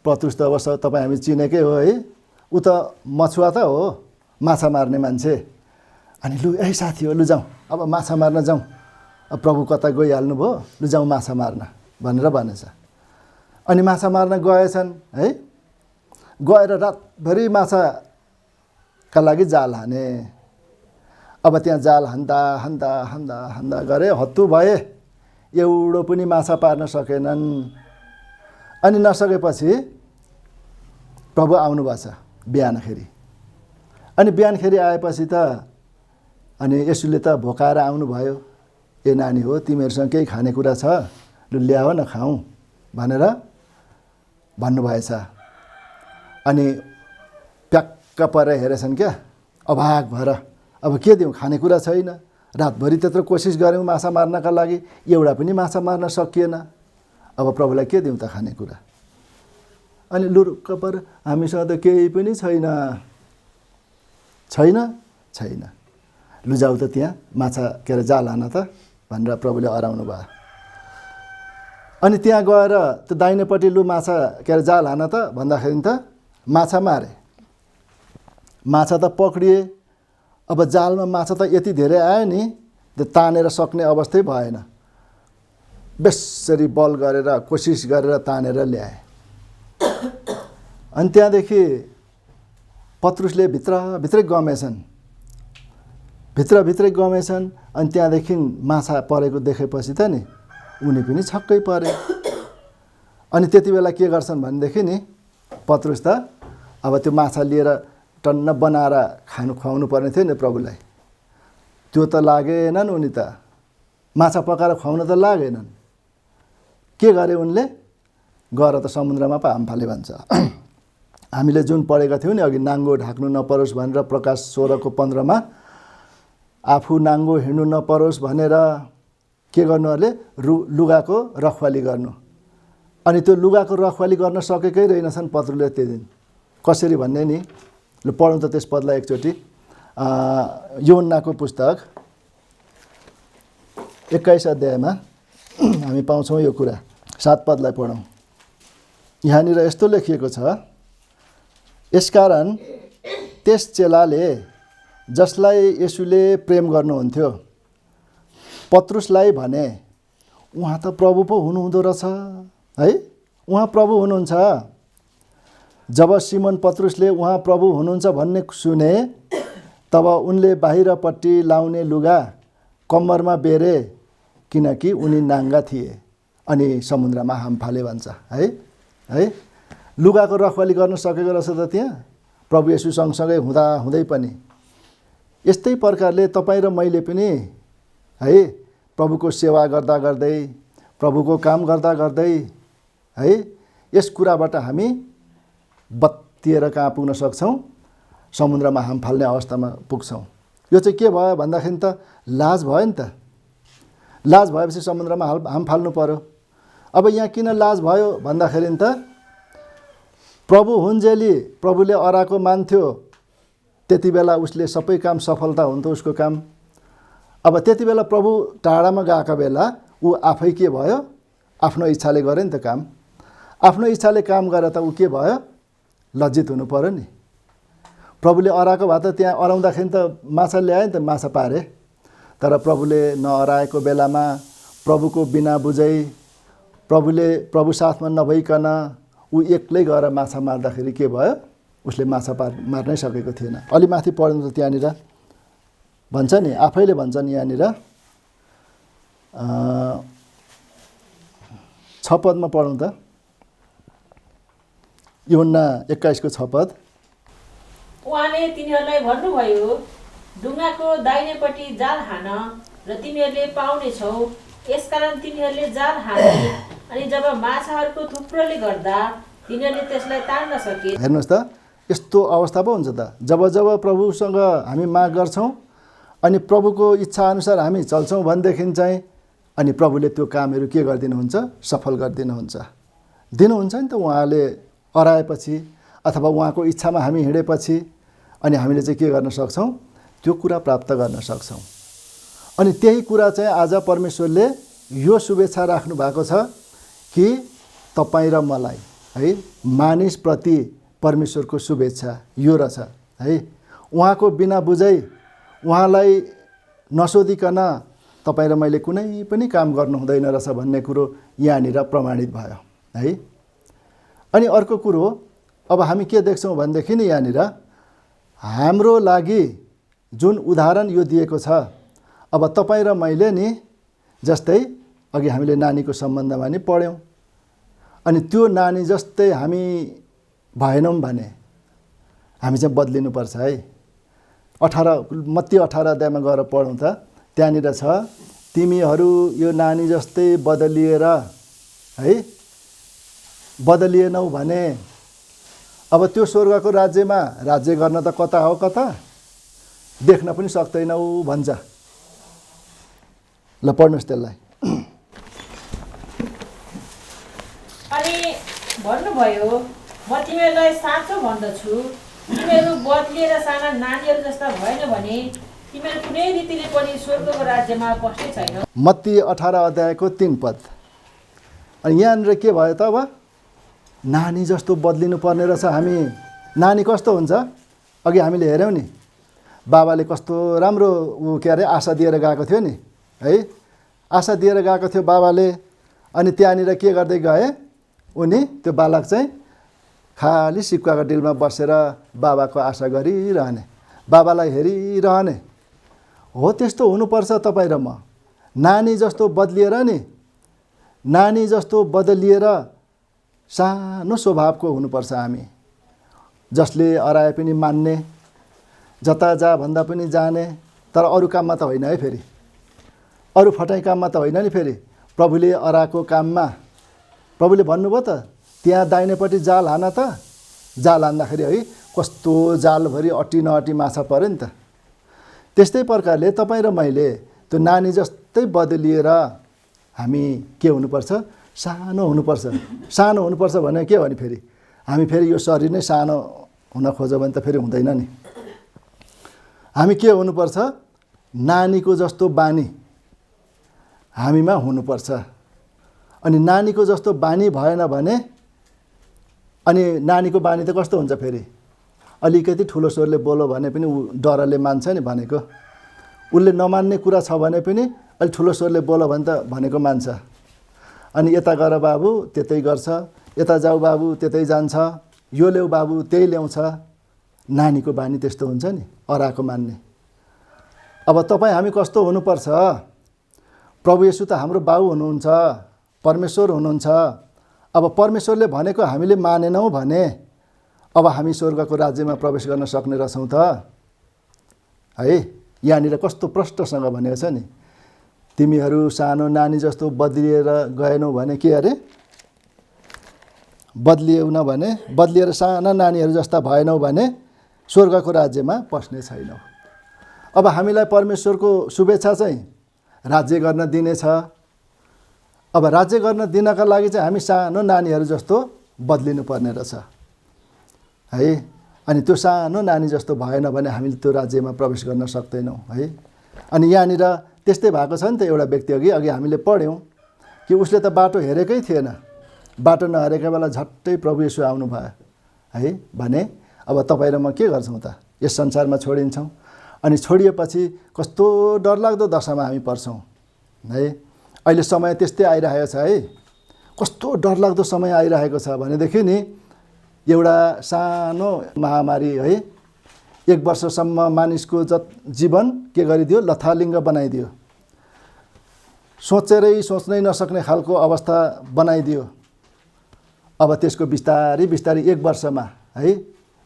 पत्रुस त अवश्य तपाईँ हामी चिनेकै हो है, ऊ त मछुवा त हो, माछा मार्ने मान्छे। अनि लु ए साथी हो, लु जाउँ अब माछा मार्न जाउँ, अब प्रभु कता गइहाल्नु भयो, लु जाउँ माछा मार्न भनेर भनेछ। अनि माछा मार्न गएछन् है। गएर रातभरि माछाका लागि जाल हाने। अब त्यहाँ जाल हान्दा गरे हत्तु भए, एउटो पनि माछा पार्न सकेनन्। अनि नसकेपछि प्रभु आउनुभएछ बिहानखेरि। अनि बिहानखेरि आएपछि त अनि येशूले त भोकाएर आउनुभयो। ए नानी हो, तिमीहरूसँग केही खानेकुरा छ, लु ल्याऊ न खाऊँ भनेर भन्नुभएछ। अनि प्याक्क परेर हेरेछन् क्या, अभाग भएर। अब के दिउँ, खानेकुरा छैन। रातभरि त्यत्रो कोसिस गऱ्यौँ माछा मार्नका लागि, एउटा पनि माछा मार्न सकिएन। अब प्रभुलाई के दिउँ त खानेकुरा। अनि लुरुक्क पर हामीसँग त केही पनि छैन। लु जाऊ त त्यहाँ माछा के अरे जाल हान त भनेर प्रभुले अराउनु भयो। अनि त्यहाँ गएर त्यो दाहिनेपट्टि लु माछा के अरे जाल हान त भन्दाखेरि त माछा मारे, माछा त पक्रिए। अब जालमा माछा त यति धेरै आयो नि त्यो तानेर सक्ने अवस्थै भएन, बेसरी बल गरेर कोसिस गरेर तानेर ल्याए। अनि त्यहाँदेखि पत्रुसले भित्रभित्रै गमेछन्, भित्रभित्रै गमेछन्। अनि त्यहाँदेखि माछा परेको देखेपछि त नि उनी पनि छक्कै परे। अनि त्यति बेला के गर्छन् भनेदेखि नि पत्रुस त अब त्यो माछा लिएर टन्न बनाएर खुवाउनु पर्ने थियो नि प्रभुलाई, त्यो त लागेनन्। उनी त माछा पकाएर खुवाउन त लागेनन्। के गरे उनले? गएर त समुद्रमा पो हाम फाले भन्छ। हामीले जुन पढेका थियौँ नि अघि, नाङ्गो ढाक्नु नपरोस् भनेर प्रकाश 16:15 आफू नाङ्गो हिँड्नु नपरोस् भनेर के गर्नु अरे? लुगाको रखवाली गर्नु। अनि त्यो लुगाको रखवाली गर्न सकेकै रहेनछन् पत्रुले त्यो दिन। कसरी भन्ने नि, ल पढौँ त त्यस पदलाई एकचोटि। यूहन्नाको पुस्तक 21 अध्यायमा हामी पाउँछौँ यो कुरा। 7 पदलाई पढौँ। यहाँनिर यस्तो लेखिएको छ, यसकारण त्यस चेलाले जसलाई येशूले प्रेम गर्नुहुन्थ्यो पत्रुसलाई भने, उहाँ त प्रभु पो हुनुहुँदो रहेछ है, उहाँ प्रभु हुनुहुन्छ। जब सिमोन पत्रुसले उहाँ प्रभु हुनुहुन्छ भन्ने सुने तब उनले बाहिरपट्टि लाउने लुगा कम्मरमा बेरे, किनकि उनी नाङ्गा थिए, अनि समुद्रमा हाम फाले भन्छ है। लुगाको रखवाली गर्न सकेको रहेछ त त्यहाँ प्रभु येशू सँगसँगै हुँदै पनि। यस्तै प्रकारले तपाईँ र मैले पनि है प्रभुको सेवा गर्दा गर्दै, प्रभुको काम गर्दा गर्दै है यस कुराबाट हामी बत्तिएर कहाँ पुग्न सक्छौँ? समुद्रमा हाम फाल्ने अवस्थामा पुग्छौँ। यो चाहिँ के भयो भन्दाखेरि त लाज भयो नि त। लाज भएपछि समुद्रमा हाम फाल्नु पर्यो। अब यहाँ किन लाज भयो भन्दाखेरि त प्रभु हुन्जेली प्रभुले अराएको मान्थ्यो, त्यति बेला उसले सबै काम सफलता हुन्थ्यो उसको काम। अब त्यति बेला प्रभु टाढामा गएका बेला ऊ आफै के भयो? आफ्नो इच्छाले गरे नि त काम। आफ्नो इच्छाले काम गरेर त ऊ के भयो? लज्जित हुनु पर्यो नि। प्रभुले अराएको भए त त्यहाँ अराउँदाखेरि त माछा ल्याए नि त, माछा पारे। तर प्रभुले नअराएको बेलामा प्रभुको बिना बुझै प्रभु साथमा नभइकन ऊ एक्लै गएर माछा मार्दाखेरि के भयो? उसले माछा मार्नै सकेको थिएन। अलि माथि पढ्नु त त्यहाँनिर भन्छ नि, आफैले भन्छन् यहाँनिर 6 पदमा पढौँ त। यूहन्ना 21 को 6 पद। उहाँले तिनीहरूलाई भन्नुभयो, ढुङ्गाको दाहिनेपट्टि जाल हान र तिमीहरूले पाउनेछौ। यसकारण तिनीहरूले जाल हाने, अनि जब माछाहरूको थुप्रोले गर्दा तिनीहरूले त्यसलाई तान्न सके। हेर्नुहोस् त, यस्तो अवस्था पो हुन्छ त। जब प्रभुसँग हामी माग गर्छौँ अनि प्रभुको इच्छा अनुसार हामी चल्छौँ भनेदेखि चाहिँ अनि प्रभुले त्यो कामहरू के गरिदिनुहुन्छ? सफल गरिदिनुहुन्छ। दिनुहुन्छ नि त उहाँले अराएपछि अथवा उहाँको इच्छामा हामी हिँडेपछि। अनि हामीले चाहिँ के गर्न सक्छौँ? त्यो कुरा प्राप्त गर्न सक्छौँ। अनि त्यही कुरा चाहिँ आज परमेश्वरले यो शुभेच्छा राख्नु भएको छ कि तपाईँ र मलाई है मानिसप्रति परमेश्वरको शुभेच्छा यो रहेछ है। उहाँको बिना बुझै, उहाँलाई नसोधिकन तपाईँ र मैले कुनै पनि काम गर्नु हुँदैन रहेछ भन्ने कुरो यहाँनिर प्रमाणित भयो है। अनि अर्को कुरो अब हामी के देख्छौँ भनेदेखि नि यहाँनिर हाम्रो लागि जुन उदाहरण यो दिएको छ। अब तपाईँ र मैले नि जस्तै अघि हामीले नानीको सम्बन्धमा नि पढ्यौँ। अनि त्यो नानी जस्तै हामी भएनौँ भने हामी चाहिँ बदलिनुपर्छ है। मत्ती 18 अध्यायमा गएर पढौँ त। त्यहाँनिर छ, तिमीहरू यो नानी जस्तै बदलिएनौ भने अब त्यो स्वर्गको राज्यमा राज्य गर्न त कता हो कता देख्न पनि सक्दैनौ भन्छ। ल पढ्नुहोस् त्यसलाई। अनि भन्नुभयो, म तिमीहरूलाई साँचो भन्दछु, तिमीहरू बदलिएर साना नानीहरू जस्ता भएन भने तिमीहरू कुनै रीतिले पनि स्वर्गको राज्यमा पस्ने छैन। मत्ती 18 अध्यायको 3 पद। अनि यहाँनिर के भयो त अब नानी जस्तो बदलिनु पर्ने रहेछ हामी। नानी कस्तो हुन्छ अघि हामीले हेऱ्यौँ नि, बाबाले कस्तो राम्रो के अरे आशा दिएर गएको थियो नि है, आशा दिएर गएको थियो बाबाले। अनि त्यहाँनिर के गर्दै गए उनी, त्यो बालक चाहिँ खालि सिक्काको डिलमा बसेर बाबाको आशा गरिरहने, बाबालाई हेरिरहने। हो त्यस्तो हुनुपर्छ तपाईँ र म। नानी जस्तो बदलिएर नि, नानी जस्तो बदलिएर सानो स्वभावको हुनुपर्छ हामी, जसले अराए पनि मान्ने, जता जा भन्दा पनि जाने। तर अरू काममा त होइन है, फेरि अरू फटाइ काममा त होइन नि। फेरि प्रभुले अराएको काममा प्रभुले भन्नुभयो त त्यहाँ दाहिनेपट्टि जाल हान त, जाल हान्दाखेरि है कस्तो जालभरि अटी नअटी माछा पऱ्यो नि त। त्यस्तै प्रकारले तपाईँ र मैले त्यो नानी जस्तै बदलिएर हामी के हुनुपर्छ, सानो हुनुपर्छ। सानो हुनुपर्छ भने के भने फेरि हामी फेरि यो शरीर नै सानो हुन खोज्यो भने त फेरि हुँदैन नि। हामी के हुनुपर्छ, नानीको जस्तो बानी हामीमा हुनुपर्छ। अनि नानीको जस्तो बानी भएन भने, अनि नानीको बानी त कस्तो हुन्छ फेरि, अलिकति ठुलो स्वरले बोल्यो भने पनि ऊ डरले मान्छ नि भनेको। उसले नमान्ने कुरा छ भने पनि अलिक ठुलो स्वरले बोल्यो भने त भनेको मान्छ। अनि यता गर बाबु त्यतै गर्छ, यता जाऊ बाबु त्यतै जान्छ, यो ल्याऊ बाबु त्यही ल्याउँछ। नानीको बानी त्यस्तो हुन्छ नि, अराको मान्ने। अब तपाईँ हामी कस्तो हुनुपर्छ, प्रभु येशू त हाम्रो बाउ हुनुहुन्छ, परमेश्वर हुनुहुन्छ। अब परमेश्वरले भनेको हामीले मानेनौँ भने अब हामी स्वर्गको राज्यमा प्रवेश गर्न सक्ने रहेछौँ त है। यहाँनिर कस्तो प्रष्टसँग भनेको छ नि, तिमीहरू सानो नानी जस्तो बदलिएर गएनौ भने के अरे, बदलिएन भने, बदलिएर साना नानीहरू जस्ता भएनौ भने स्वर्गको राज्यमा पस्ने छैनौ। अब हामीलाई परमेश्वरको शुभेच्छा चाहिँ राज्य गर्न दिनेछ। अब राज्य गर्न दिनका लागि चाहिँ हामी सानो नानीहरू जस्तो बदलिनु पर्ने रहेछ है। अनि त्यो सानो नानी जस्तो भएन भने हामीले त्यो राज्यमा प्रवेश गर्न सक्दैनौँ है। अनि यहाँनिर त्यस्तै भएको छ नि त। एउटा व्यक्ति अघि हामीले पढ्यौँ कि उसले त बाटो हेरेकै थिएन, बाटो नहेरेको बेला झट्टै प्रभु येशू आउनुभयो है भने अब तपाईँ र म के गर्छौँ त, यस संसारमा छोडिन्छौँ। अनि छोडिएपछि कस्तो डरलाग्दो दशामा हामी पर्छौँ है। अहिले समय त्यस्तै आइरहेको छ है, कस्तो डरलाग्दो समय आइरहेको छ भनेदेखि नि, एउटा सानो महामारी है 1 वर्षसम्म मानिसको जीवन के गरिदियो, लथालिङ्ग बनाइदियो, सोच्नै नसक्ने खालको अवस्था बनाइदियो। अब त्यसको बिस्तारै बिस्तारै 1 वर्षमा है,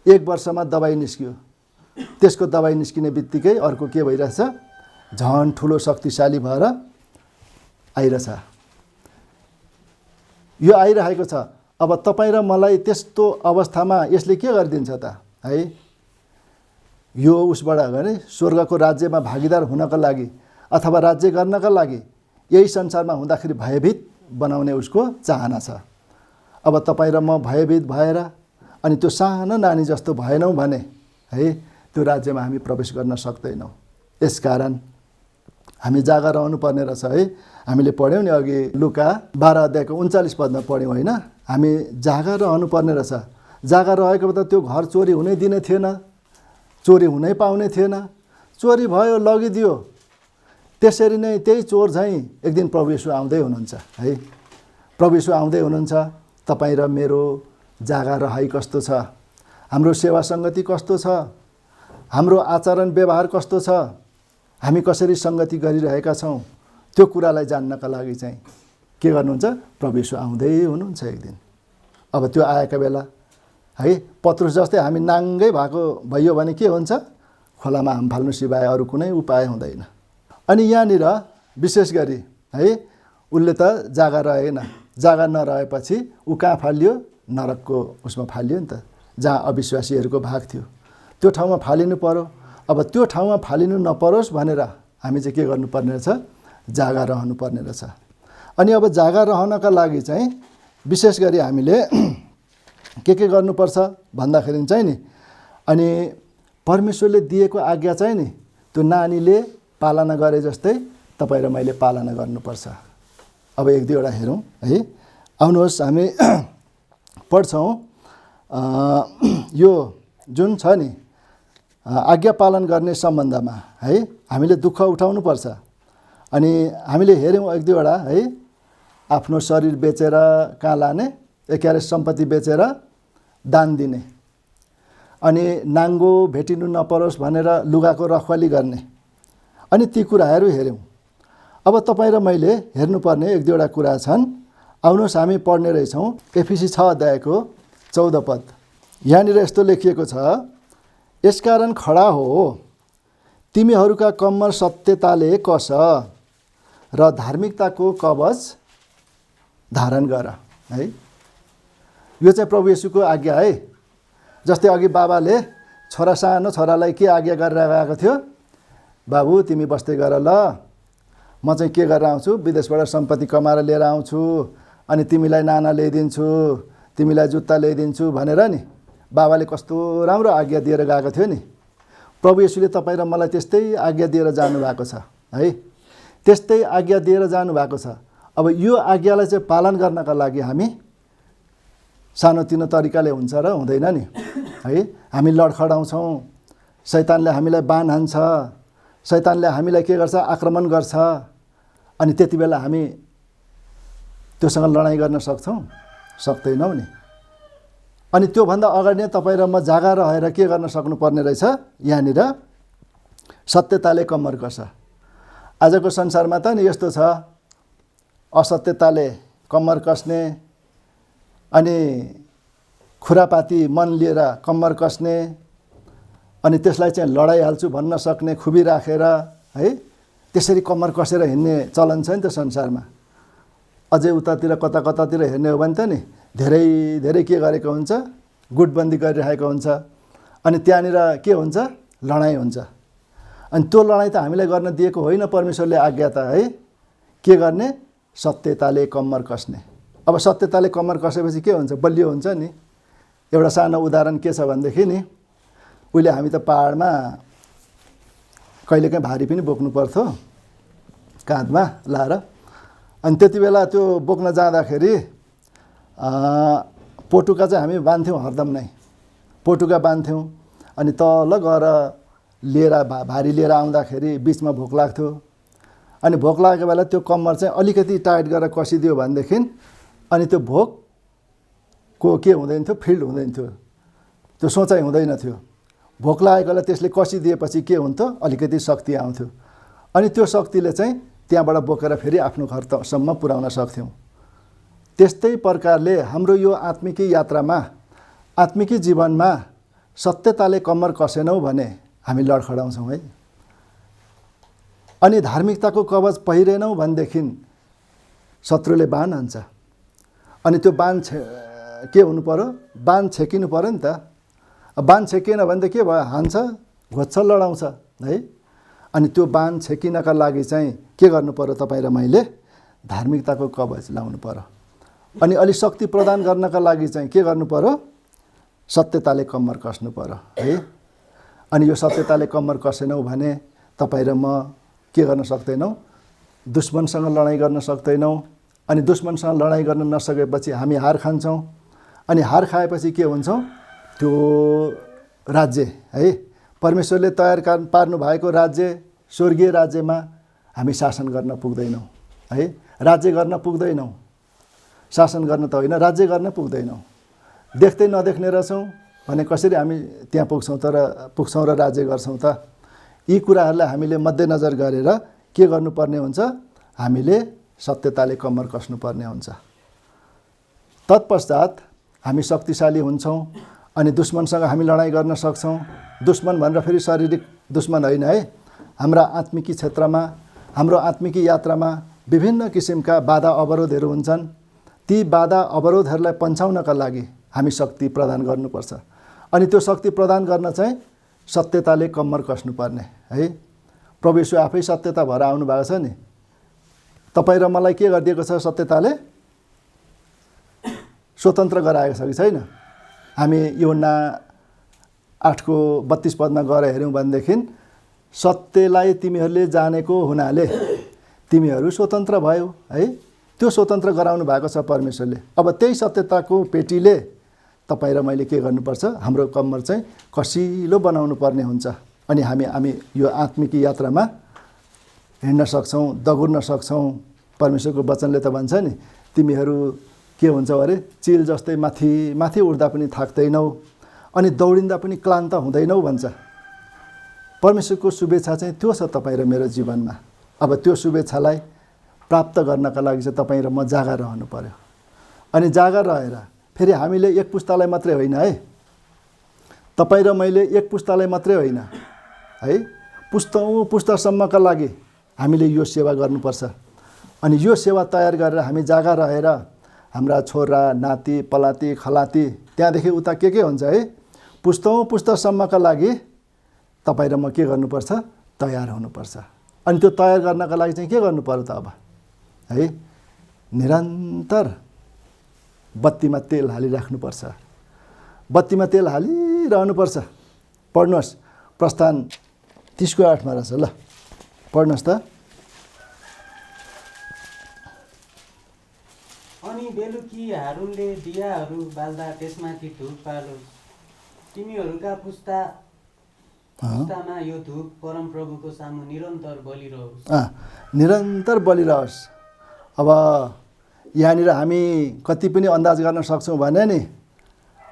1 वर्षमा दबाई निस्कियो। त्यसको दबाई निस्किने बित्तिकै अर्को के भइरहेछ, झन् ठुलो शक्तिशाली भएर आइरहेछ। यो आइरहेको छ। अब तपाईँ र मलाई त्यस्तो अवस्थामा यसले के गरिदिन्छ त है, यो उसबाट भने स्वर्गको राज्यमा भागीदार हुनका लागि अथवा राज्य गर्नका लागि यही संसारमा हुँदाखेरि भयभीत बनाउने उसको चाहना छ। अब तपाईँ र म भयभीत भएर अनि त्यो सानो नानी जस्तो भएनौँ भने है त्यो राज्यमा हामी प्रवेश गर्न सक्दैनौँ। यसकारण हामी जागा रहनु पर्ने रहेछ है। हामीले पढ्यौँ नि अघि लुका 12 अध्यायको 39 पदमा पढ्यौँ होइन, हामी जागा रहनु पर्ने रहेछ। जागा रहेको त त्यो घर चोरी हुनै दिने थिएन, चोरी हुनै पाउने थिएन। चोरी भयो लगिदियो। त्यसरी नै त्यही चोर चाहिँ एक दिन प्रभु येशू आउँदै हुनुहुन्छ है। प्रभु येशू आउँदै हुनुहुन्छ। तपाईँ र मेरो जागा रहाइ कस्तो छ, हाम्रो सेवा सङ्गति कस्तो छ, हाम्रो आचरण व्यवहार कस्तो छ, हामी कसरी सङ्गति गरिरहेका छौँ, त्यो कुरालाई जान्नका लागि चाहिँ के गर्नुहुन्छ, प्रभु येशू आउँदै हुनुहुन्छ एक दिन। अब त्यो आएका बेला है पत्रुस जस्तै हामी नाङ्गै भएको भइयो भने के हुन्छ, खोलामा हाम फाल्नु सिवाय अरू कुनै उपाय हुँदैन। अनि यहाँनिर विशेष गरी है उसले त जागा रहेन। जागा नरहेपछि ऊ कहाँ फालियो, नरकको उसमा फालियो नि त, जहाँ अविश्वासीहरूको भाग थियो। त्यो ठाउँमा फालिनु पर्यो। अब त्यो ठाउँमा फालिनु नपरोस् भनेर हामी चाहिँ के गर्नुपर्ने रहेछ, जागा रहनुपर्ने रहेछ। अनि अब जागा रहनका लागि चाहिँ विशेष गरी हामीले के गर्नुपर्छ भन्दाखेरि चाहिँ नि, अनि परमेश्वरले दिएको आज्ञा चाहिँ नि त्यो नानीले पालना गरे जस्तै तपाईँ र मैले पालना गर्नुपर्छ। अब 1-2 वटा हेरौँ है। आउनुहोस् हामी पढ्छौँ यो जुन छ नि आज्ञा पालन गर्ने सम्बन्धमा है हामीले दुःख उठाउनुपर्छ। अनि हामीले हेऱ्यौँ एक दुईवटा है आफ्नो शरीर बेचेर कहाँ लाने एकारे सम्पत्ति बेचेर दान दिने, अनि नाङ्गो भेटिनु नपरोस् भनेर लुगाको रखवाली गर्ने, अनि ती कुराहरू हेऱ्यौँ। अब तपाईँ र मैले हेर्नुपर्ने एक दुईवटा कुरा छन्। आउनुहोस् हामी पढ्ने रहेछौँ एफिसी 6 अध्यायको 14 पद। यहाँनिर यस्तो लेखिएको छ, यसकारण खडा हो, तिमीहरूका कम्मर सत्यताले कस र धार्मिकताको कवच धारण गर। है यो चाहिँ प्रभु येशूको आज्ञा है। जस्तै अघि बाबाले सानो छोरालाई के आज्ञा गरेर गएको थियो, बाबु तिमी बस्दै गर ल, म चाहिँ के गरेर आउँछु, विदेशबाट सम्पत्ति कमाएर लिएर आउँछु, अनि तिमीलाई नाना ल्याइदिन्छु, तिमीलाई जुत्ता ल्याइदिन्छु भनेर नि बाबाले कस्तो राम्रो आज्ञा दिएर गएको थियो नि। प्रभु येशूले तपाईँ र मलाई त्यस्तै आज्ञा दिएर जानुभएको छ है, त्यस्तै आज्ञा दिएर जानुभएको छ। अब यो आज्ञालाई चाहिँ पालन गर्नका लागि हामी सानोतिनो तरिकाले हुन्छ र हुँदैन नि है। हामी लडखडाउँछौँ, शैतानले हामीलाई बाण हान्छ, शैतानले हामीलाई के गर्छ, आक्रमण गर्छ, अनि त्यति बेला हामी त्योसँग लडाइँ गर्न सक्छौँ, सक्दैनौँ नि। अनि त्योभन्दा अगाडि नै तपाईँ र म जागा रहेर के गर्न सक्नुपर्ने रहेछ, यहाँनिर सत्यताले कम्मर कस। आजको संसारमा त नि यस्तो छ, असत्यताले कम्मर कसने, अनि खुरापाती मन लिएर कम्मर कसने, अनि त्यसलाई चाहिँ लडाइहाल्छु भन्न सक्ने खुबी राखेर है त्यसरी कम्मर कसेर हिँड्ने चलन छ नि त संसारमा। अझै उतातिर कता कतातिर हेर्ने हो भने त नि धेरै धेरै के गरेको हुन्छ, गुटबन्दी गरिरहेको हुन्छ, अनि त्यहाँनिर के हुन्छ, लडाइँ हुन्छ। अनि त्यो लडाइँ त हामीलाई गर्न दिएको होइन परमेश्वरले आज्ञा त है। के गर्ने, सत्यताले कम्मर कसने। अब सत्यताले कम्मर कसेपछि के हुन्छ, बलियो हुन्छ नि। एउटा सानो उदाहरण के छ भनेदेखि नि, उहिले हामी त पहाडमा कहिलेकाहीँ भारी पनि बोक्नु पर्थ्यो काँधमा लाएर, अनि त्यति बेला त्यो बोक्न जाँदाखेरि पोटुका चाहिँ हामी बान्थ्यौँ हरदम नै, पोटुका बान्थ्यौँ। अनि तल गएर लिएर भारी लिएर आउँदाखेरि बिचमा भोक लाग्थ्यो, अनि भोक लागेको बेला त्यो कम्मर चाहिँ अलिकति टाइट गरेर कसिदियो भनेदेखि अनि त्यो भोकको के हुँदैन थियो, फिल्ड हुँदैन थियो, त्यो सोचाइ हुँदैन थियो। भोक लागेकोलाई त्यसले कसिदिएपछि के हुन्थ्यो, अलिकति शक्ति आउँथ्यो, अनि त्यो शक्तिले चाहिँ त्यहाँबाट बोकेर फेरि आफ्नो घरसम्म पुर्याउन सक्थ्यौँ। त्यस्तै प्रकारले हाम्रो यो आत्मिकी यात्रामा, आत्मिकी जीवनमा सत्यताले कम्मर कसेनौँ भने हामी लडखडाउँछौँ है। अनि धार्मिकताको कवच पहिरेनौँ भनेदेखि शत्रुले बाण हान्छ, अनि त्यो बाण के हुनु पर्यो, बाण छेकिनु पर्यो नि त। बाण छेकिएन भने त के भयो, हान्छ, घोच्छ, लडाउँछ है। अनि त्यो बाण छेकिनका लागि चाहिँ के गर्नु पर्यो, तपाईँ र मैले धार्मिकताको कवच लाउनु पर्यो। अनि अलि शक्ति प्रदान गर्नका लागि चाहिँ के गर्नु पर्यो, सत्यताले कम्मर कस्नु पर्यो है। अनि यो सत्यताले कम्मर कसेनौँ भने तपाईँ र म के गर्न सक्दैनौँ, दुश्मनसँग लडाइँ गर्न सक्दैनौँ। अनि दुश्मनसँग लडाइँ गर्न नसकेपछि हामी हार खान्छौँ, अनि हार खाएपछि के हुन्छौँ, त्यो राज्य है परमेश्वरले तयार पार्नु भएको राज्य, स्वर्गीय राज्यमा हामी शासन गर्न पुग्दैनौँ है। राज्य गर्न पुग्दैनौँ, शासन गर्न त होइन, राज्य गर्न पुग्दैनौँ। देख्दै नदेख्ने रहेछौँ भने कसरी हामी त्यहाँ पुग्छौँ र राज्य गर्छौँ त। यी कुराहरूलाई हामीले मध्यनजर गरेर के गर्नुपर्ने हुन्छ, हामीले सत्यताले कम्मर कस्नुपर्ने हुन्छ। तत्पश्चात हामी शक्तिशाली हुन्छौँ, अनि दुश्मनसँग हामी लडाइँ गर्न सक्छौँ। दुश्मन भनेर फेरि शारीरिक दुश्मन होइन है, हाम्रा आत्मिकी क्षेत्रमा, हाम्रो आत्मिकी यात्रामा विभिन्न किसिमका बाधा अवरोधहरू हुन्छन्। ती बाधा अवरोधहरूलाई पन्छाउनका लागि हामी शक्ति प्रदान गर्नुपर्छ। अनि त्यो शक्ति प्रदान गर्न चाहिँ सत्यताले कम्मर कस्नुपर्ने है। प्रभु येशू आफै सत्यता भएर आउनु भएको छ नि। तपाईँ र मलाई के गरिदिएको छ, सत्यताले स्वतन्त्र गराएको छ कि छैन। हामी यूहन्ना 8:32 पदमा गएर हेऱ्यौँ भनेदेखि सत्यलाई तिमीहरूले जानेको हुनाले तिमीहरू स्वतन्त्र भयो है। त्यो स्वतन्त्र गराउनु भएको छ परमेश्वरले। अब त्यही सत्यताको पेटीले तपाईँ र मैले के गर्नुपर्छ, हाम्रो कम्मर चाहिँ कसिलो बनाउनु पर्ने हुन्छ। अनि हामी यो आत्मिक यात्रामा हिँड्न सक्छौँ, दगुर्न सक्छौँ। परमेश्वरको वचनले त भन्छ नि, तिमीहरू के हुन्छ अरे, चिल जस्तै माथि माथि उड्दा पनि थाक्दैनौ अनि दौडिँदा पनि क्लान्त हुँदैनौ भन्छ। परमेश्वरको शुभेच्छा चाहिँ त्यो छ तपाईँ र मेरो जीवनमा। अब त्यो शुभेच्छालाई प्राप्त गर्नका लागि चाहिँ तपाईँ र म जागा रहनु पर्यो। अनि जागा रहेर फेरि हामीले एक पुस्तालाई मात्रै होइन है, तपाईँ र मैले एक पुस्तालाई मात्रै होइन है, पुस्तौँ पुस्तासम्मका लागि हामीले यो सेवा गर्नुपर्छ। अनि यो सेवा तयार गरेर हामी जागा रहेर हाम्रा छोरा नाति पलाती खलाती त्यहाँदेखि उता के हुन्छ है, पुस्तौँ पुस्तासम्मका लागि तपाईँ र म के गर्नुपर्छ, तयार हुनुपर्छ। अनि त्यो तयार गर्नका लागि चाहिँ के गर्नु पर्यो त अब है, निरन्तर बत्तीमा तेल हालिराख्नुपर्छ। बत्तीमा तेल हालिरहनुपर्छ। पढ्नुहोस्, प्रस्थान 30:8 रहेछ। ल पढ्नुहोस् त। अनि बेलुकी हारुनले दियाहरू बाल्दा त्यसमाथि धुप पालोस्। तिमीहरूका पुस्तामा यो धुप परमप्रभुको सामु निरन्तर बलिरहोस्। निरन्तर बलिरहोस्। अब यहाँनिर हामी कति पनि अन्दाज गर्न सक्छौँ भने नि,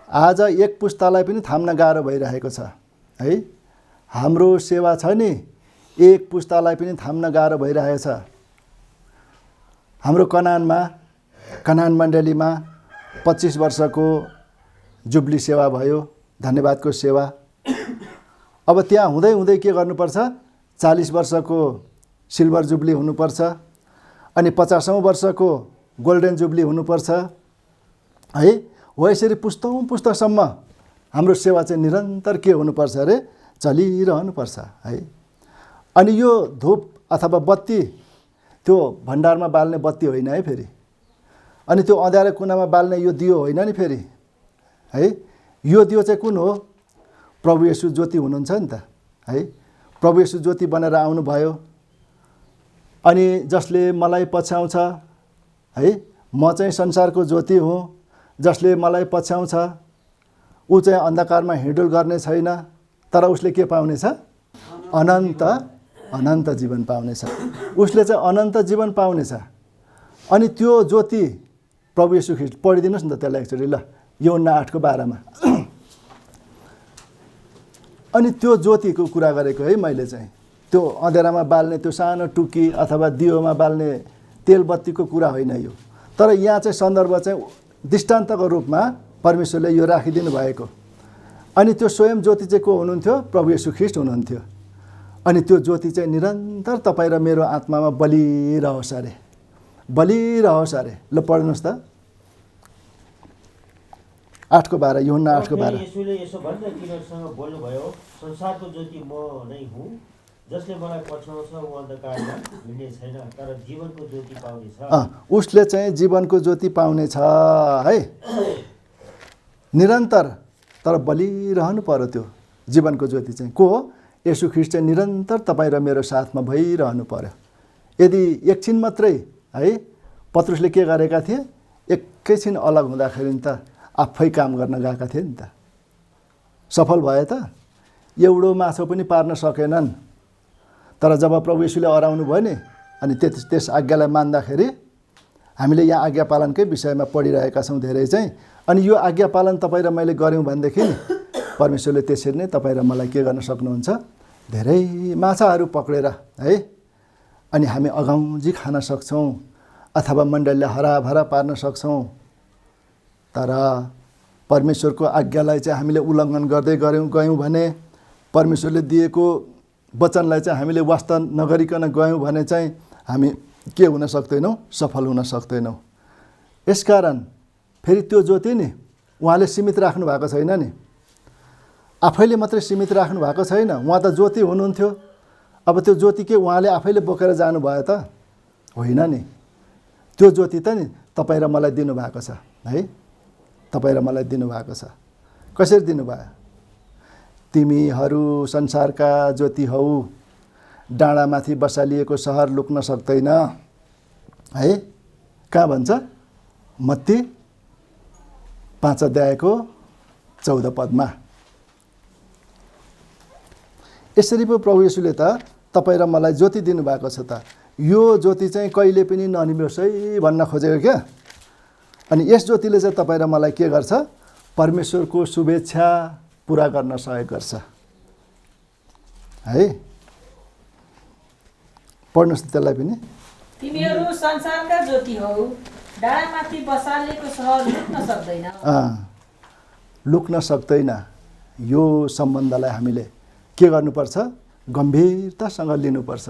आज एक पुस्तालाई पनि थाम्न गाह्रो भइरहेको छ है। हाम्रो सेवा छ नि, एक पुस्तालाई पनि थाम्न गाह्रो भइरहेको छ। हाम्रो कनान मण्डलीमा 25 वर्षको जुब्ली सेवा भयो, धन्यवादको सेवा। अब त्यहाँ हुँदै हुँदै के गर्नुपर्छ, 40 वर्षको सिल्भर जुब्ली हुनुपर्छ, अनि 50औं वर्षको गोल्डन जुब्ली हुनुपर्छ है। हो यसरी पुस्तौँ पुस्तासम्म हाम्रो सेवा चाहिँ निरन्तर के हुनुपर्छ अरे, चलिरहनुपर्छ है। अनि यो धूप अथवा बत्ती त्यो भण्डारमा बाल्ने बत्ती होइन है फेरि, अनि त्यो अँध्यारो कुनामा बाल्ने यो दियो होइन नि फेरि है। यो दियो चाहिँ कुन हो, प्रभु येशू ज्योति हुनुहुन्छ नि त है। प्रभु येशू ज्योति बनेर आउनुभयो। अनि जसले मलाई पछ्याउँछ है, म चाहिँ संसारको ज्योति हुँ, जसले मलाई पछ्याउँछ ऊ चाहिँ अन्धकारमा हिँडुल गर्ने छैन, तर उसले के पाउनेछ, अनन्त जीवन पाउनेछ। उसले चाहिँ अनन्त जीवन पाउनेछ। अनि त्यो ज्योति प्रभु येशू ख्रीष्ट, पढिदिनुहोस् न त त्यसलाई एकचोटि। ल यूहन्ना 8:12 अनि त्यो ज्योतिको कुरा गरेको है मैले चाहिँ। त्यो अँध्यारामा बाल्ने त्यो सानो टुकी अथवा दियोमा बाल्ने तेल बत्तीको कुरा होइन यो। तर यहाँ चाहिँ सन्दर्भ चाहिँ दृष्टान्तको रूपमा परमेश्वरले यो राखिदिनु भएको। अनि त्यो स्वयं ज्योति चाहिँ को हुनुहुन्थ्यो, प्रभु येशू ख्रीष्ट हुनुहुन्थ्यो। अनि त्यो ज्योति चाहिँ निरन्तर तपाईँ र मेरो आत्मामा बलिरहोस् अरे, बलिरहोस् अरे। ल पढ्नुहोस् त 8:12, यूहन्ना 8:12। येशूले यसो भन्दै तिनीहरूसँग बोल्नुभयो, संसारको ज्योति म नै हुँ, जसले मलाई पछ्याउँछ ऊ अन्धकारमा हिँड्ने छैन, तर जीवनको ज्योति पाउनेछ। उसले चाहिँ जीवनको ज्योति पाउनेछ है, निरन्तर। तर बलिरहनु पर्यो त्यो जीवनको ज्योति चाहिँ। को हो, येशू ख्रीष्ट चाहिँ निरन्तर तपाईँ र मेरो साथमा भइरहनु पर्यो। यदि एकछिन मात्रै है, पत्रुसले के गरेका थिए, एकैछिन अलग हुँदाखेरि नि त आफै काम गर्न गएका थिए नि त। सफल भए त, एउटो माछो पनि पार्न सकेनन्। तर जब प्रभु येशूले अराउनु भयो नि, अनि त्यस आज्ञालाई मान्दाखेरि हामीले यहाँ आज्ञा पालनकै विषयमा पढिरहेका छौँ धेरै चाहिँ। अनि यो आज्ञा पालन तपाईँ र मैले गऱ्यौँ भनेदेखि परमेश्वरले त्यसरी नै तपाईँ र मलाई के गर्न सक्नुहुन्छ, धेरै माछाहरू पक्रेर है, अनि हामी अगाउँजी खान सक्छौँ अथवा मण्डलीलाई हराभरा पार्न सक्छौँ। तर परमेश्वरको आज्ञालाई चाहिँ हामीले उल्लङ्घन गर्दै गयौँ भने, परमेश्वरले दिएको वचनलाई चाहिँ हामीले वास्ता नगरिकन गयौँ भने चाहिँ हामी के हुन सक्दैनौँ, सफल हुन सक्दैनौँ। यसकारण फेरि त्यो ज्योति नि उहाँले सीमित राख्नु भएको छैन नि, आफैले मात्रै सीमित राख्नु भएको छैन। उहाँ त ज्योति हुनुहुन्थ्यो। अब त्यो ज्योति के उहाँले आफैले बोकेर जानुभयो त होइन नि। त्यो ज्योति त नि तपाईँ र मलाई दिनुभएको छ है, तपाईँ र मलाई दिनुभएको छ। कसरी दिनुभयो, तिमीहरू संसारका ज्योति हौ, डाँडामाथि बसालिएको सहर लुक्न सक्दैन है। कहाँ भन्छ? मत्ती 5 अध्यायको 14 पदमा। यसरी पो प्रभु येशूले त तपाईँ र मलाई ज्योति दिनुभएको छ त। यो ज्योति चाहिँ कहिले पनि ननिभोस् है भन्न खोजेको क्या। अनि यस ज्योतिले चाहिँ तपाईँ र मलाई के गर्छ? परमेश्वरको शुभेच्छा पुरा गर्न सहयोग गर्छ है। पढ्नुहोस् त्यसलाई पनि। तिमीहरू संसारका ज्योति हौ, डाँडामाथि बसालिएको सहर लुक्न सक्दैन। लुक्न सक्दैन। यो सम्बन्धलाई हामीले के गर्नुपर्छ? गम्भीरतासँग लिनुपर्छ।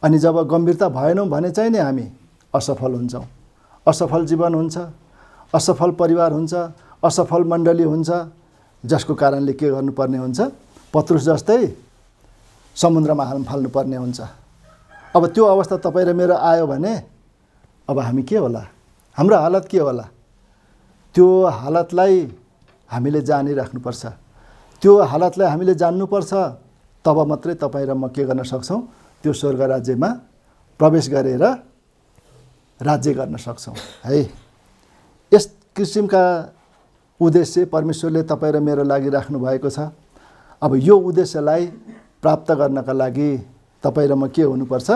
अनि जब गम्भीरता भएनौँ भने चाहिँ नि हामी असफल हुन्छौँ। असफल जीवन हुन्छ, असफल परिवार हुन्छ, असफल मण्डली हुन्छ, जसको कारणले के गर्नुपर्ने हुन्छ? पत्रुस जस्तै समुद्रमा फाल्नुपर्ने हुन्छ। अब त्यो अवस्था तपाईँ र मेरो आयो भने अब हामी के होला? हाम्रो हालत के होला? त्यो हालतलाई हामीले जानिराख्नुपर्छ। त्यो हालतलाई हामीले जान्नुपर्छ। तब मात्रै तपाईँ र म के गर्न सक्छौँ? त्यो स्वर्ग राज्यमा प्रवेश गरेर राज्य गर्न सक्छौँ है। यस किसिमका उद्देश्य परमेश्वरले तपाईँ र मेरो लागि राख्नु भएको छ। अब यो उद्देश्यलाई प्राप्त गर्नका लागि तपाईँ र म के हुनुपर्छ?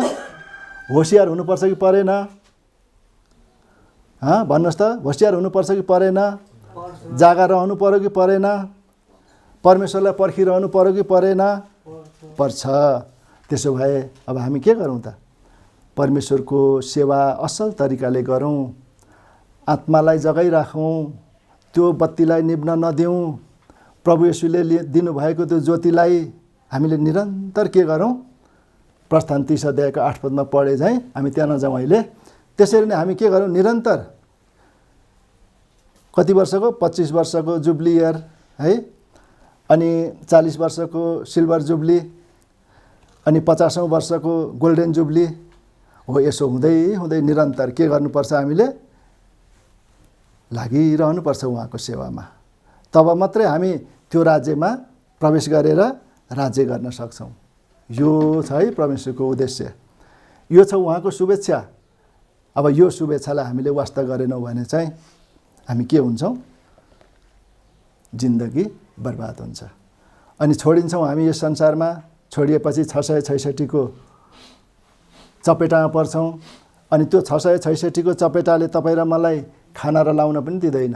होसियार हुनुपर्छ कि परेन? भन्नुहोस् त, होसियार हुनुपर्छ कि परेन? जागा रहनु पर्यो कि परेन? परमेश्वरलाई पर्खिरहनु पर्यो कि परेन? पर्छ। त्यसो भए अब हामी के गरौँ त? परमेश्वरको सेवा असल तरिकाले गरौँ, आत्मालाई जगाइराखौँ, त्यो बत्तीलाई निभ्न नदिउँ। प्रभु येशूले दिनुभएको त्यो ज्योतिलाई हामीले निरन्तर के गरौँ? प्रस्थान 30 अध्यायको 8 पदमा पढे चाहिँ हामी त्यहाँ नजाउँ अहिले। त्यसरी नै हामी के गरौँ? निरन्तर कति वर्षको? 25 वर्षको जुब्ली इयर है, अनि 40 वर्षको सिल्भर जुब्ली, अनि 50औं वर्षको गोल्डन जुब्ली हो। यसो हुँदै हुँदै निरन्तर के गर्नुपर्छ? हामीले लागिरहनुपर्छ उहाँको सेवामा। तब मात्रै हामी त्यो राज्यमा प्रवेश गरेर राज्य गर्न सक्छौँ। यो छ है परमेश्वरको उद्देश्य, यो छ उहाँको शुभेच्छा। अब यो शुभेच्छालाई हामीले वास्ता गरेनौँ भने चाहिँ हामी के हुन्छौँ? जिन्दगी बर्बाद हुन्छ। अनि छोडिन्छौँ हामी यस संसारमा। छोडिएपछि 666 को चपेटामा पर्छौँ। अनि त्यो 666 को चपेटाले तपाईँ र मलाई खाना र लाउन पनि दिँदैन,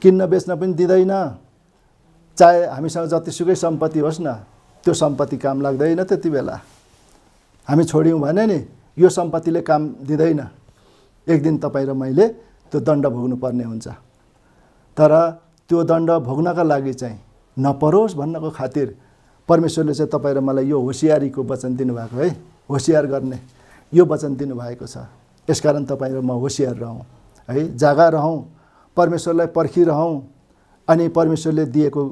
किन्न बेच्न पनि दिँदैन। चाहे हामीसँग जतिसुकै सम्पत्ति होस् न, त्यो सम्पत्ति काम लाग्दैन। त्यति बेला हामी छोड्यौँ भने नि यो सम्पत्तिले काम दिँदैन। एक दिन तपाईँ र मैले त्यो दण्ड भोग्नुपर्ने हुन्छ। तर त्यो दण्ड भोग्नका लागि चाहिँ नपरोस् भन्नको खातिर परमेश्वरले चाहिँ तपाईँ र मलाई यो होसियारीको वचन दिनुभएको है। होसियार गर्ने यो वचन दिनुभएको छ। यसकारण तपाईँ र म होसियार रहौँ है, जागा रहौँ, परमेश्वरलाई पर्खिरहौँ, अनि परमेश्वरले दिएको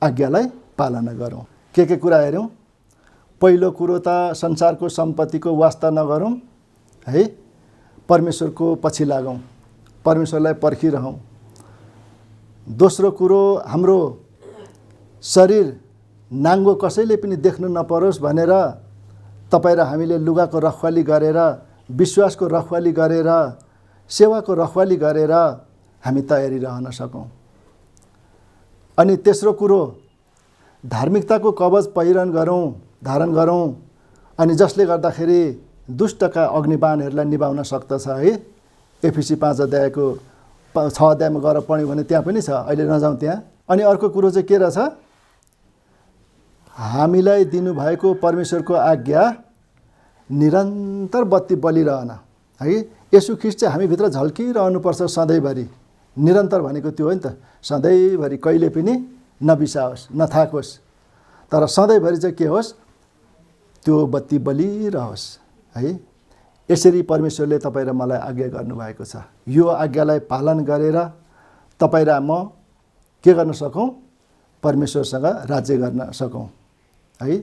आज्ञालाई पालना गरौँ। के कुरा हेऱ्यौँ? पहिलो कुरो त संसारको सम्पत्तिको वास्ता नगरौँ है, परमेश्वरको पछि लागौँ, परमेश्वरलाई पर्खिरहौँ। दोस्रो कुरो, हाम्रो शरीर नाङ्गो कसैले पनि देख्नु नपरोस् भनेर तपाईँ र हामीले लुगाको रखवाली गरेर, विश्वासको रखवाली गरेर, सेवाको रखवाली गरेर हामी तयारी रहन सकौँ। अनि तेस्रो कुरो, धार्मिकताको कवच पहिरन गरौँ, धारण गरौँ, अनि जसले गर्दाखेरि दुष्टका अग्निबाणहरूलाई निभाउन सक्दछ है। एफिसी 5 अध्यायको 6 अध्यायमा गएर पढ्यौँ भने त्यहाँ पनि छ, अहिले नजाउँ त्यहाँ। अनि अर्को कुरो चाहिँ के रहेछ? हामीलाई दिनुभएको परमेश्वरको आज्ञा निरन्तर बत्ती बलिरहन है। यसु ख्रीष्ट चाहिँ हामीभित्र झल्किरहनुपर्छ सधैँभरि। निरन्तर भनेको त्यो हो नि त, सधैँभरि, कहिले पनि नबिसाओस्, नथाकोस्, तर सधैँभरि चाहिँ के होस्? त्यो बत्ती बलिरहोस् है। यसरी परमेश्वरले तपाईँ र मलाई आज्ञा गर्नुभएको छ। यो आज्ञालाई पालन गरेर तपाईँ र म के गर्न सकौँ? परमेश्वरसँग राज्य गर्न सकौँ है।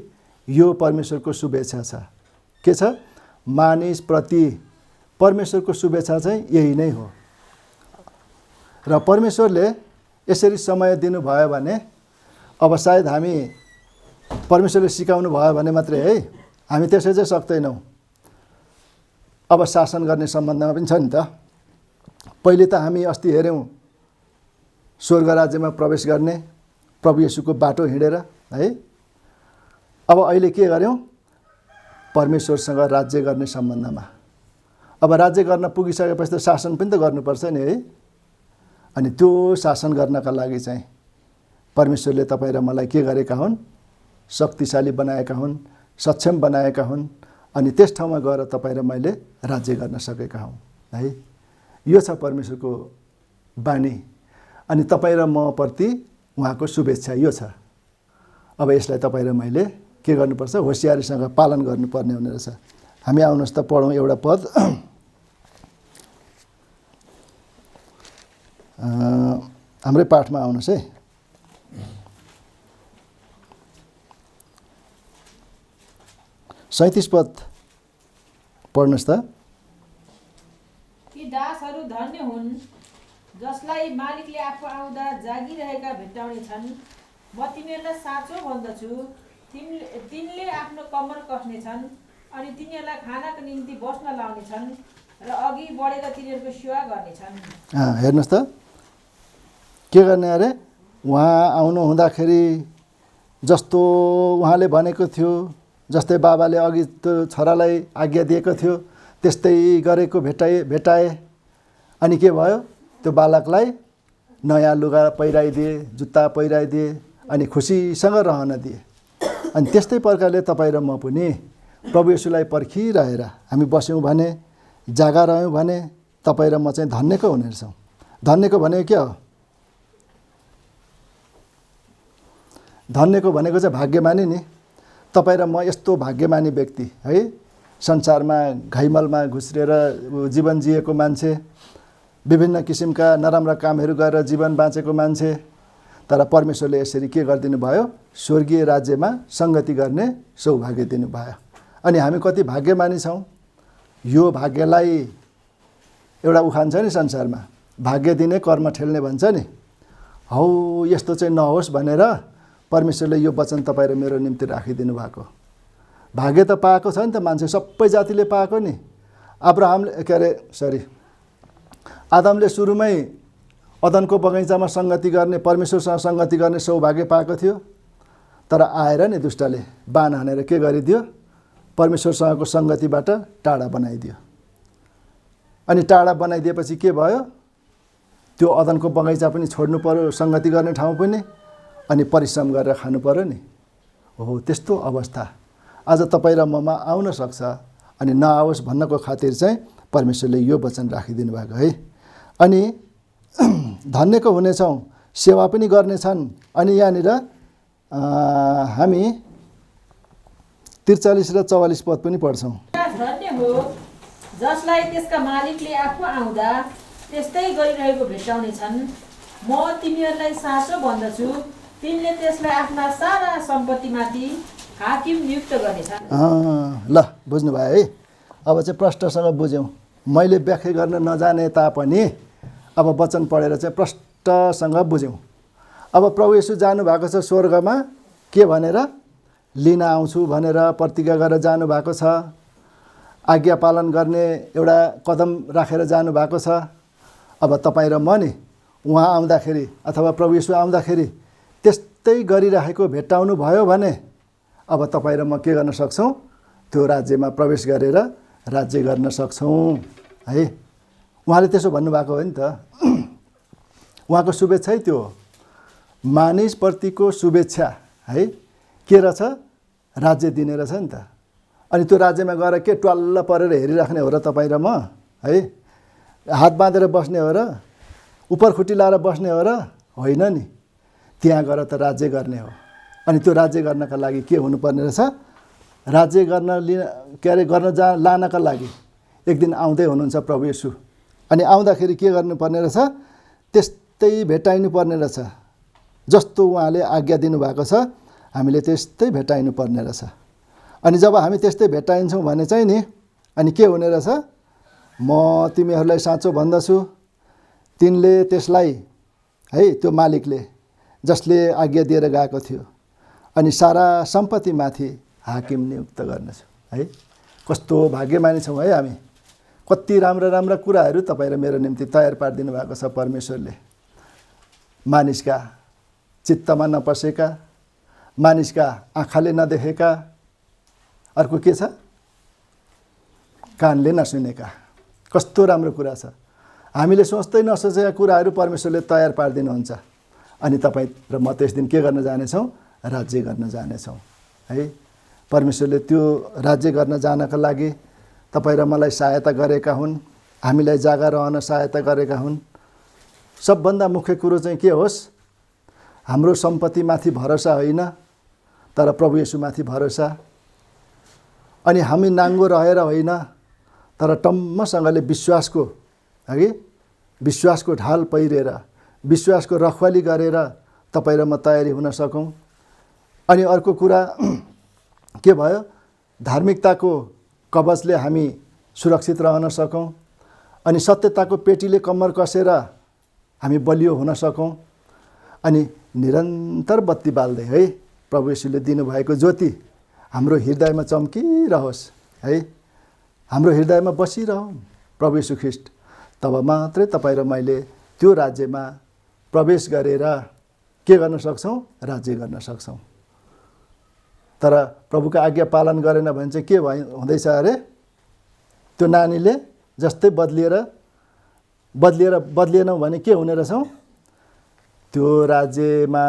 यो परमेश्वरको शुभेच्छा छ। के छ? मानिसप्रति परमेश्वरको शुभेच्छा चाहिँ यही नै हो। र परमेश्वरले यसरी समय दिनुभयो भने अब सायद हामी परमेश्वरले सिकाउनु भयो भने मात्रै है, हामी त्यसै चाहिँ सक्दैनौँ। अब शासन गर्ने सम्बन्धमा पनि छ नि त। पहिले त हामी अस्ति हेऱ्यौँ स्वर्ग राज्यमा प्रवेश गर्ने प्रभु येशूको बाटो हिँडेर है। अब अहिले के गर्यौँ परमेश्वरसँग राज्य गर्ने सम्बन्धमा। अब राज्य गर्न पुगिसकेपछि त शासन पनि त गर्नुपर्छ नि है। अनि त्यो शासन गर्नका लागि चाहिँ परमेश्वरले तपाईँ र मलाई के गरेका हुन्, शक्तिशाली बनाएका हुन्, सक्षम बनाएका हुन्। अनि त्यस ठाउँमा गएर तपाईँ र मैले राज्य गर्न सकेका हौँ है। यो छ परमेश्वरको बानी। अनि तपाईँ र म प्रति उहाँको शुभेच्छा यो छ। अब यसलाई तपाईँ र मैले के गर्नुपर्छ, होसियारीसँग पालन गर्नुपर्ने हुने रहेछ। हामी आउनुहोस् त पढौँ एउटा पद। हाम्रै पाठमा आउनुहोस् है। सैँतिस पद पढ्नुहोस् त। ती दासहरू धन्य हुन् जसलाई मालिकले आफू आउँदा जागिरहेका भेट्टाउने छन्। म तिनीहरूलाई साँचो भन्दछु, तिनले आफ्नो कम्मर कस्नेछन् अनि तिनीहरूलाई खानाको निम्ति बस्न लाउनेछन् र अघि बढेर तिनीहरूको सेवा गर्नेछन्। हेर्नुहोस् त के गर्ने अरे, उहाँ आउनु हुँदाखेरि जस्तो उहाँले भनेको थियो, जस्तै बाबाले अघि त्यो छोरालाई आज्ञा दिएको थियो त्यस्तै गरेको भेटाए। अनि के भयो, त्यो बालकलाई नयाँ लुगा पहिराइदिए, जुत्ता पहिराइदिए अनि खुसीसँग रहन दिए। अनि त्यस्तै प्रकारले तपाईँ र म पनि प्रभु येशूलाई पर्खिरहेर हामी बस्यौँ भने, जागा रह्यौँ भने तपाईँ र म चाहिँ धन्यको हुने रहेछौँ। धन्यको भनेको के हो? धन्यको भनेको चाहिँ भाग्यमानी नि। तपाईँ र म यस्तो भाग्यमानी व्यक्ति है, संसारमा घाइमलमा घुस्रिएर जीवन जिएको मान्छे, विभिन्न किसिमका नराम्रा कामहरू गरेर जीवन बाँचेको मान्छे, तर परमेश्वरले यसरी के गरिदिनु भयो, स्वर्गीय राज्यमा सङ्गति गर्ने सौभाग्य दिनुभयो। अनि हामी कति भाग्यमानी छौँ। यो भाग्यलाई एउटा उखान छ नि संसारमा, भाग्य दिने कर्म ठेल्ने भन्छ नि। हौ यस्तो चाहिँ नहोस् भनेर परमेश्वरले यो वचन तपाईँ र मेरो निम्ति राखिदिनु भएको। भाग्य त पाएको छ नि त, मान्छे सबै जातिले पाएको नि। आदमले सुरुमै अदनको बगैँचामा सङ्गति गर्ने, परमेश्वरसँग सङ्गति गर्ने सौभाग्य पाएको थियो। तर आएर नि दुष्टले बाण हानेर के गरिदियो, परमेश्वरसँगको सङ्गतिबाट टाढा बनाइदियो। अनि टाढा बनाइदिएपछि के भयो, त्यो अदनको बगैँचा पनि छोड्नु पर्यो, सङ्गति गर्ने ठाउँ पनि, अनि परिश्रम गरेर खानु पर्यो नि। हो त्यस्तो अवस्था आज तपाईँ र ममा आउन सक्छ। अनि नआओस् भन्नको खातिर चाहिँ परमेश्वरले यो वचन राखिदिनु भएको है। अनि धन्यको हुनेछौँ, सेवा पनि गर्नेछन्। अनि यहाँनिर हामी 43 र 44 पद पनि पढ्छौँ। धन्य हो जसलाई त्यसका मालिकले आफू आउँदा त्यस्तै गरिरहेको भेट्टाउने छन्। म तिमीहरूलाई साँचो भन्दछु, तिनले त्यसलाई आफ्ना सारा सम्पत्तिमाथि हाकिम नियुक्त गर्नेछन्। ल बुझ्नुभयो है। अब चाहिँ प्रष्टसँग बुझ्यौँ। मैले व्याख्या गर्न नजाने तापनि अब वचन पढेर चाहिँ प्रष्टसँग बुझ्यौँ। अब प्रभु येशू जानुभएको छ स्वर्गमा, के भनेर, लिन आउँछु भनेर प्रतिज्ञा गरेर जानुभएको छ। आज्ञा पालन गर्ने एउटा कदम राखेर जानुभएको छ। अब तपाईँ र म नि उहाँ आउँदाखेरि अथवा प्रभु येशू आउँदाखेरि त्यस्तै गरिरहेको भेट्टाउनु भयो भने अब तपाईँ र म के गर्न सक्छौँ, त्यो राज्यमा प्रवेश गरेर राज्य गर्न सक्छौँ है। उहाँले त्यसो भन्नुभएको हो नि त। उहाँको शुभेच्छै त्यो हो, मानिसप्रतिको शुभेच्छा है। के रहेछ, राज्य दिने रहेछ नि त। अनि त्यो राज्यमा गएर के ट्वाल्ल परेर हेरिराख्ने हो र तपाईँ र म है, हात बाँधेर बस्ने हो र, उपर खुट्टी लाएर बस्ने हो र, होइन नि। त्यहाँ गएर त राज्य गर्ने हो। अनि त्यो राज्य गर्नका लागि के हुनुपर्ने रहेछ, राज्य गर्न लानका लागि एक दिन आउँदै हुनुहुन्छ प्रभु येशू। अनि आउँदाखेरि के गर्नुपर्ने रहेछ, त्यस्तै भेटाइनु पर्ने रहेछ। जस्तो उहाँले आज्ञा दिनुभएको छ हामीले त्यस्तै भेटाइनु पर्ने रहेछ। अनि जब हामी त्यस्तै भेटाइन्छौँ भने चाहिँ नि, अनि के हुने रहेछ, म तिमीहरूलाई साँचो भन्दछु, तिनले त्यसलाई है, त्यो मालिकले जसले आज्ञा दिएर गएको थियो, अनि सारा सम्पत्तिमाथि हाकिम नियुक्त गर्नेछु है। कस्तो भाग्यमानी छौँ है हामी। कति राम्रा राम्रा कुराहरू तपाईँ र मेरो निम्ति तयार पारिदिनु भएको छ परमेश्वरले। मानिसका चित्तमा नपसेका, मानिसका आँखाले नदेखेका, अर्को के छ, कानले नसुनेका। कस्तो राम्रो कुरा छ। हामीले सोच्दै नसोचेका कुराहरू परमेश्वरले तयार पारिदिनुहुन्छ। अनि तपाईँ र म त्यस दिन के गर्न जानेछौँ? राज्य गर्न जानेछौँ है। परमेश्वरले त्यो राज्य गर्न जानका लागि तपाईँ र मलाई सहायता गरेका हुन्, हामीलाई जागा रहन सहायता गरेका हुन्। सबभन्दा मुख्य कुरो चाहिँ के होस्? हाम्रो सम्पत्तिमाथि भरोसा होइन, तर प्रभु येशूमाथि भरोसा। अनि हामी नाङ्गो रहेर होइन, तर टम्मसँगले विश्वासको हगि विश्वासको ढाल पहिरेर, विश्वासको रखवाली गरेर तपाईँ र म तयारी हुन सकौँ। अनि अर्को कुरा के भयो? धार्मिकताको कवचले हामी सुरक्षित रहन सकौँ। अनि सत्यताको पेटीले कम्मर कसेर हामी बलियो हुन सकौँ। अनि निरन्तर बत्ती बाल्दै है प्रभु येशूले दिनुभएको ज्योति हाम्रो हृदयमा चम्किरहोस् है, हाम्रो हृदयमा बसिरहौँ प्रभु येशू ख्रीष्ट। तब मात्रै तपाईँ र मैले त्यो राज्यमा प्रवेश गरेर के गर्न सक्छौँ? राज्य गर्न सक्छौँ। तर प्रभुको आज्ञा पालन गरेन भने चाहिँ के हुँदैछ अरे? त्यो नानीले जस्तै बदलिएनौँ भने के हुने रहेछौँ? त्यो राज्यमा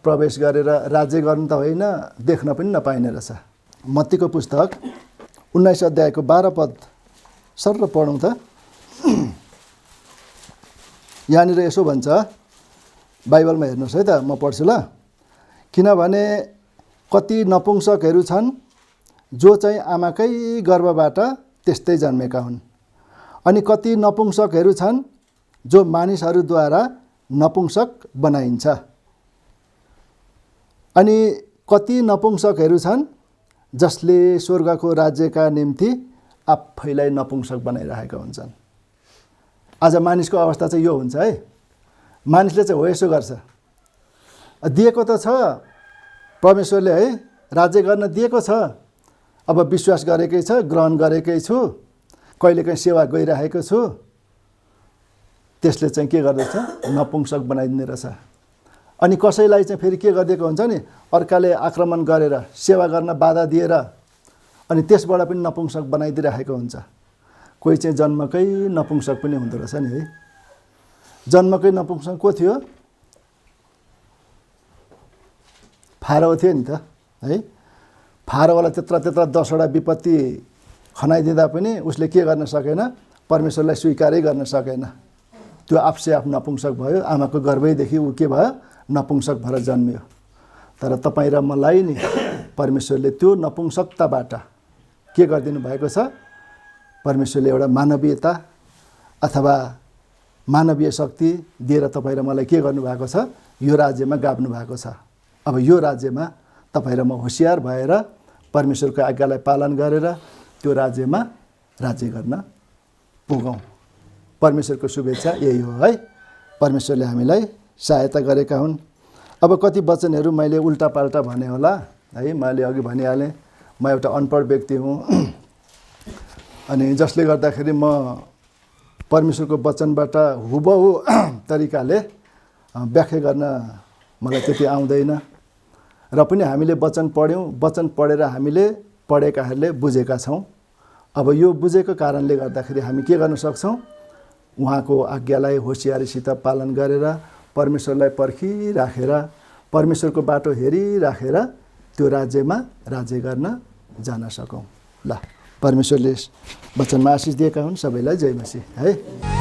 प्रवेश गरेर राज्य गर्नु त होइन, देख्न पनि नपाइने रहेछ। मत्तीको पुस्तक 19 अध्यायको 12 पद सर पढौँ त। यहाँनिर यसो भन्छ, बाइबलमा हेर्नुहोस् है त, म पढ्छु ल। किनभने कति नपुंसकहरू छन् जो चाहिँ आमाकै गर्भबाट त्यस्तै जन्मेका हुन्, अनि कति नपुंसकहरू छन् जो मानिसहरूद्वारा नपुंसक बनाइन्छ, अनि कति नपुंसकहरू छन् जसले स्वर्गको राज्यका निम्ति आफैलाई नपुंसक बनाइरहेका हुन्छन्। आज मानिसको अवस्था चाहिँ यो हुन्छ है। मानिसले चाहिँ हो यसो गर्छ, दिएको त छ परमेश्वरले है, राज्य गर्न दिएको छ, अब विश्वास गरेकै छ, ग्रहण गरेकै छु, कहिलेकाहीँ सेवा गइरहेको छु, त्यसले चाहिँ के गर्दछ? नपुंसक बनाइदिने रहेछ। अनि कसैलाई चाहिँ फेरि के गरिदिएको हुन्छ नि, अर्काले आक्रमण गरेर सेवा गर्न बाधा दिएर अनि त्यसबाट पनि नपुंसक बनाइदिइरहेको हुन्छ। कोही चाहिँ जन्मकै नपुंसक पनि हुँदो रहेछ नि है। जन्मकै नपुंसक को थियो? फारो थियो नि त है। फारोवाला त्यत्रा 10वटा विपत्ति खनाइदिँदा पनि उसले के गर्न सकेन? परमेश्वरलाई स्वीकारै गर्न सकेन। त्यो आफसे आफ नपुंसक भयो। आमाको गर्भैदेखि ऊ के भयो? नपुंसक भएर जन्मियो। तर तपाईँ र मलाई नि परमेश्वरले त्यो नपुंसकताबाट के गरिदिनु भएको छ? परमेश्वरले एउटा मानवीयता अथवा मानवीय शक्ति दिएर तपाईँ र मलाई के गर्नुभएको छ? यो राज्यमा गाभ्नु भएको छ। अब यो राज्यमा तपाईँ र म होसियार भएर परमेश्वरको आज्ञालाई पालन गरेर त्यो राज्यमा राज्य गर्न पुगौँ। परमेश्वरको शुभेच्छा यही हो है। परमेश्वरले हामीलाई सहायता गरेका हुन्। अब कति वचनहरू मैले उल्टापाल्टा भने होला है। मैले अघि भनिहालेँ, म एउटा अनपढ व्यक्ति हुँ, अनि जसले गर्दाखेरि म परमेश्वरको वचनबाट हुबहु तरिकाले व्याख्या गर्न मलाई त्यति आउँदैन। र पनि हामीले वचन पढ्यौँ, वचन पढेर हामीले पढेकाहरूले बुझेका छौँ। अब यो बुझेको कारणले गर्दाखेरि हामी के गर्न सक्छौँ? उहाँको आज्ञालाई होसियारीसित पालन गरेर परमेश्वरलाई पर्खिराखेर परमेश्वरको बाटो हेरिराखेर त्यो राज्यमा राज्य गर्न जान सकौँ। ल, परमेश्वरले वचनमा आशिष दिएका हुन्। सबैलाई जय मसीह है।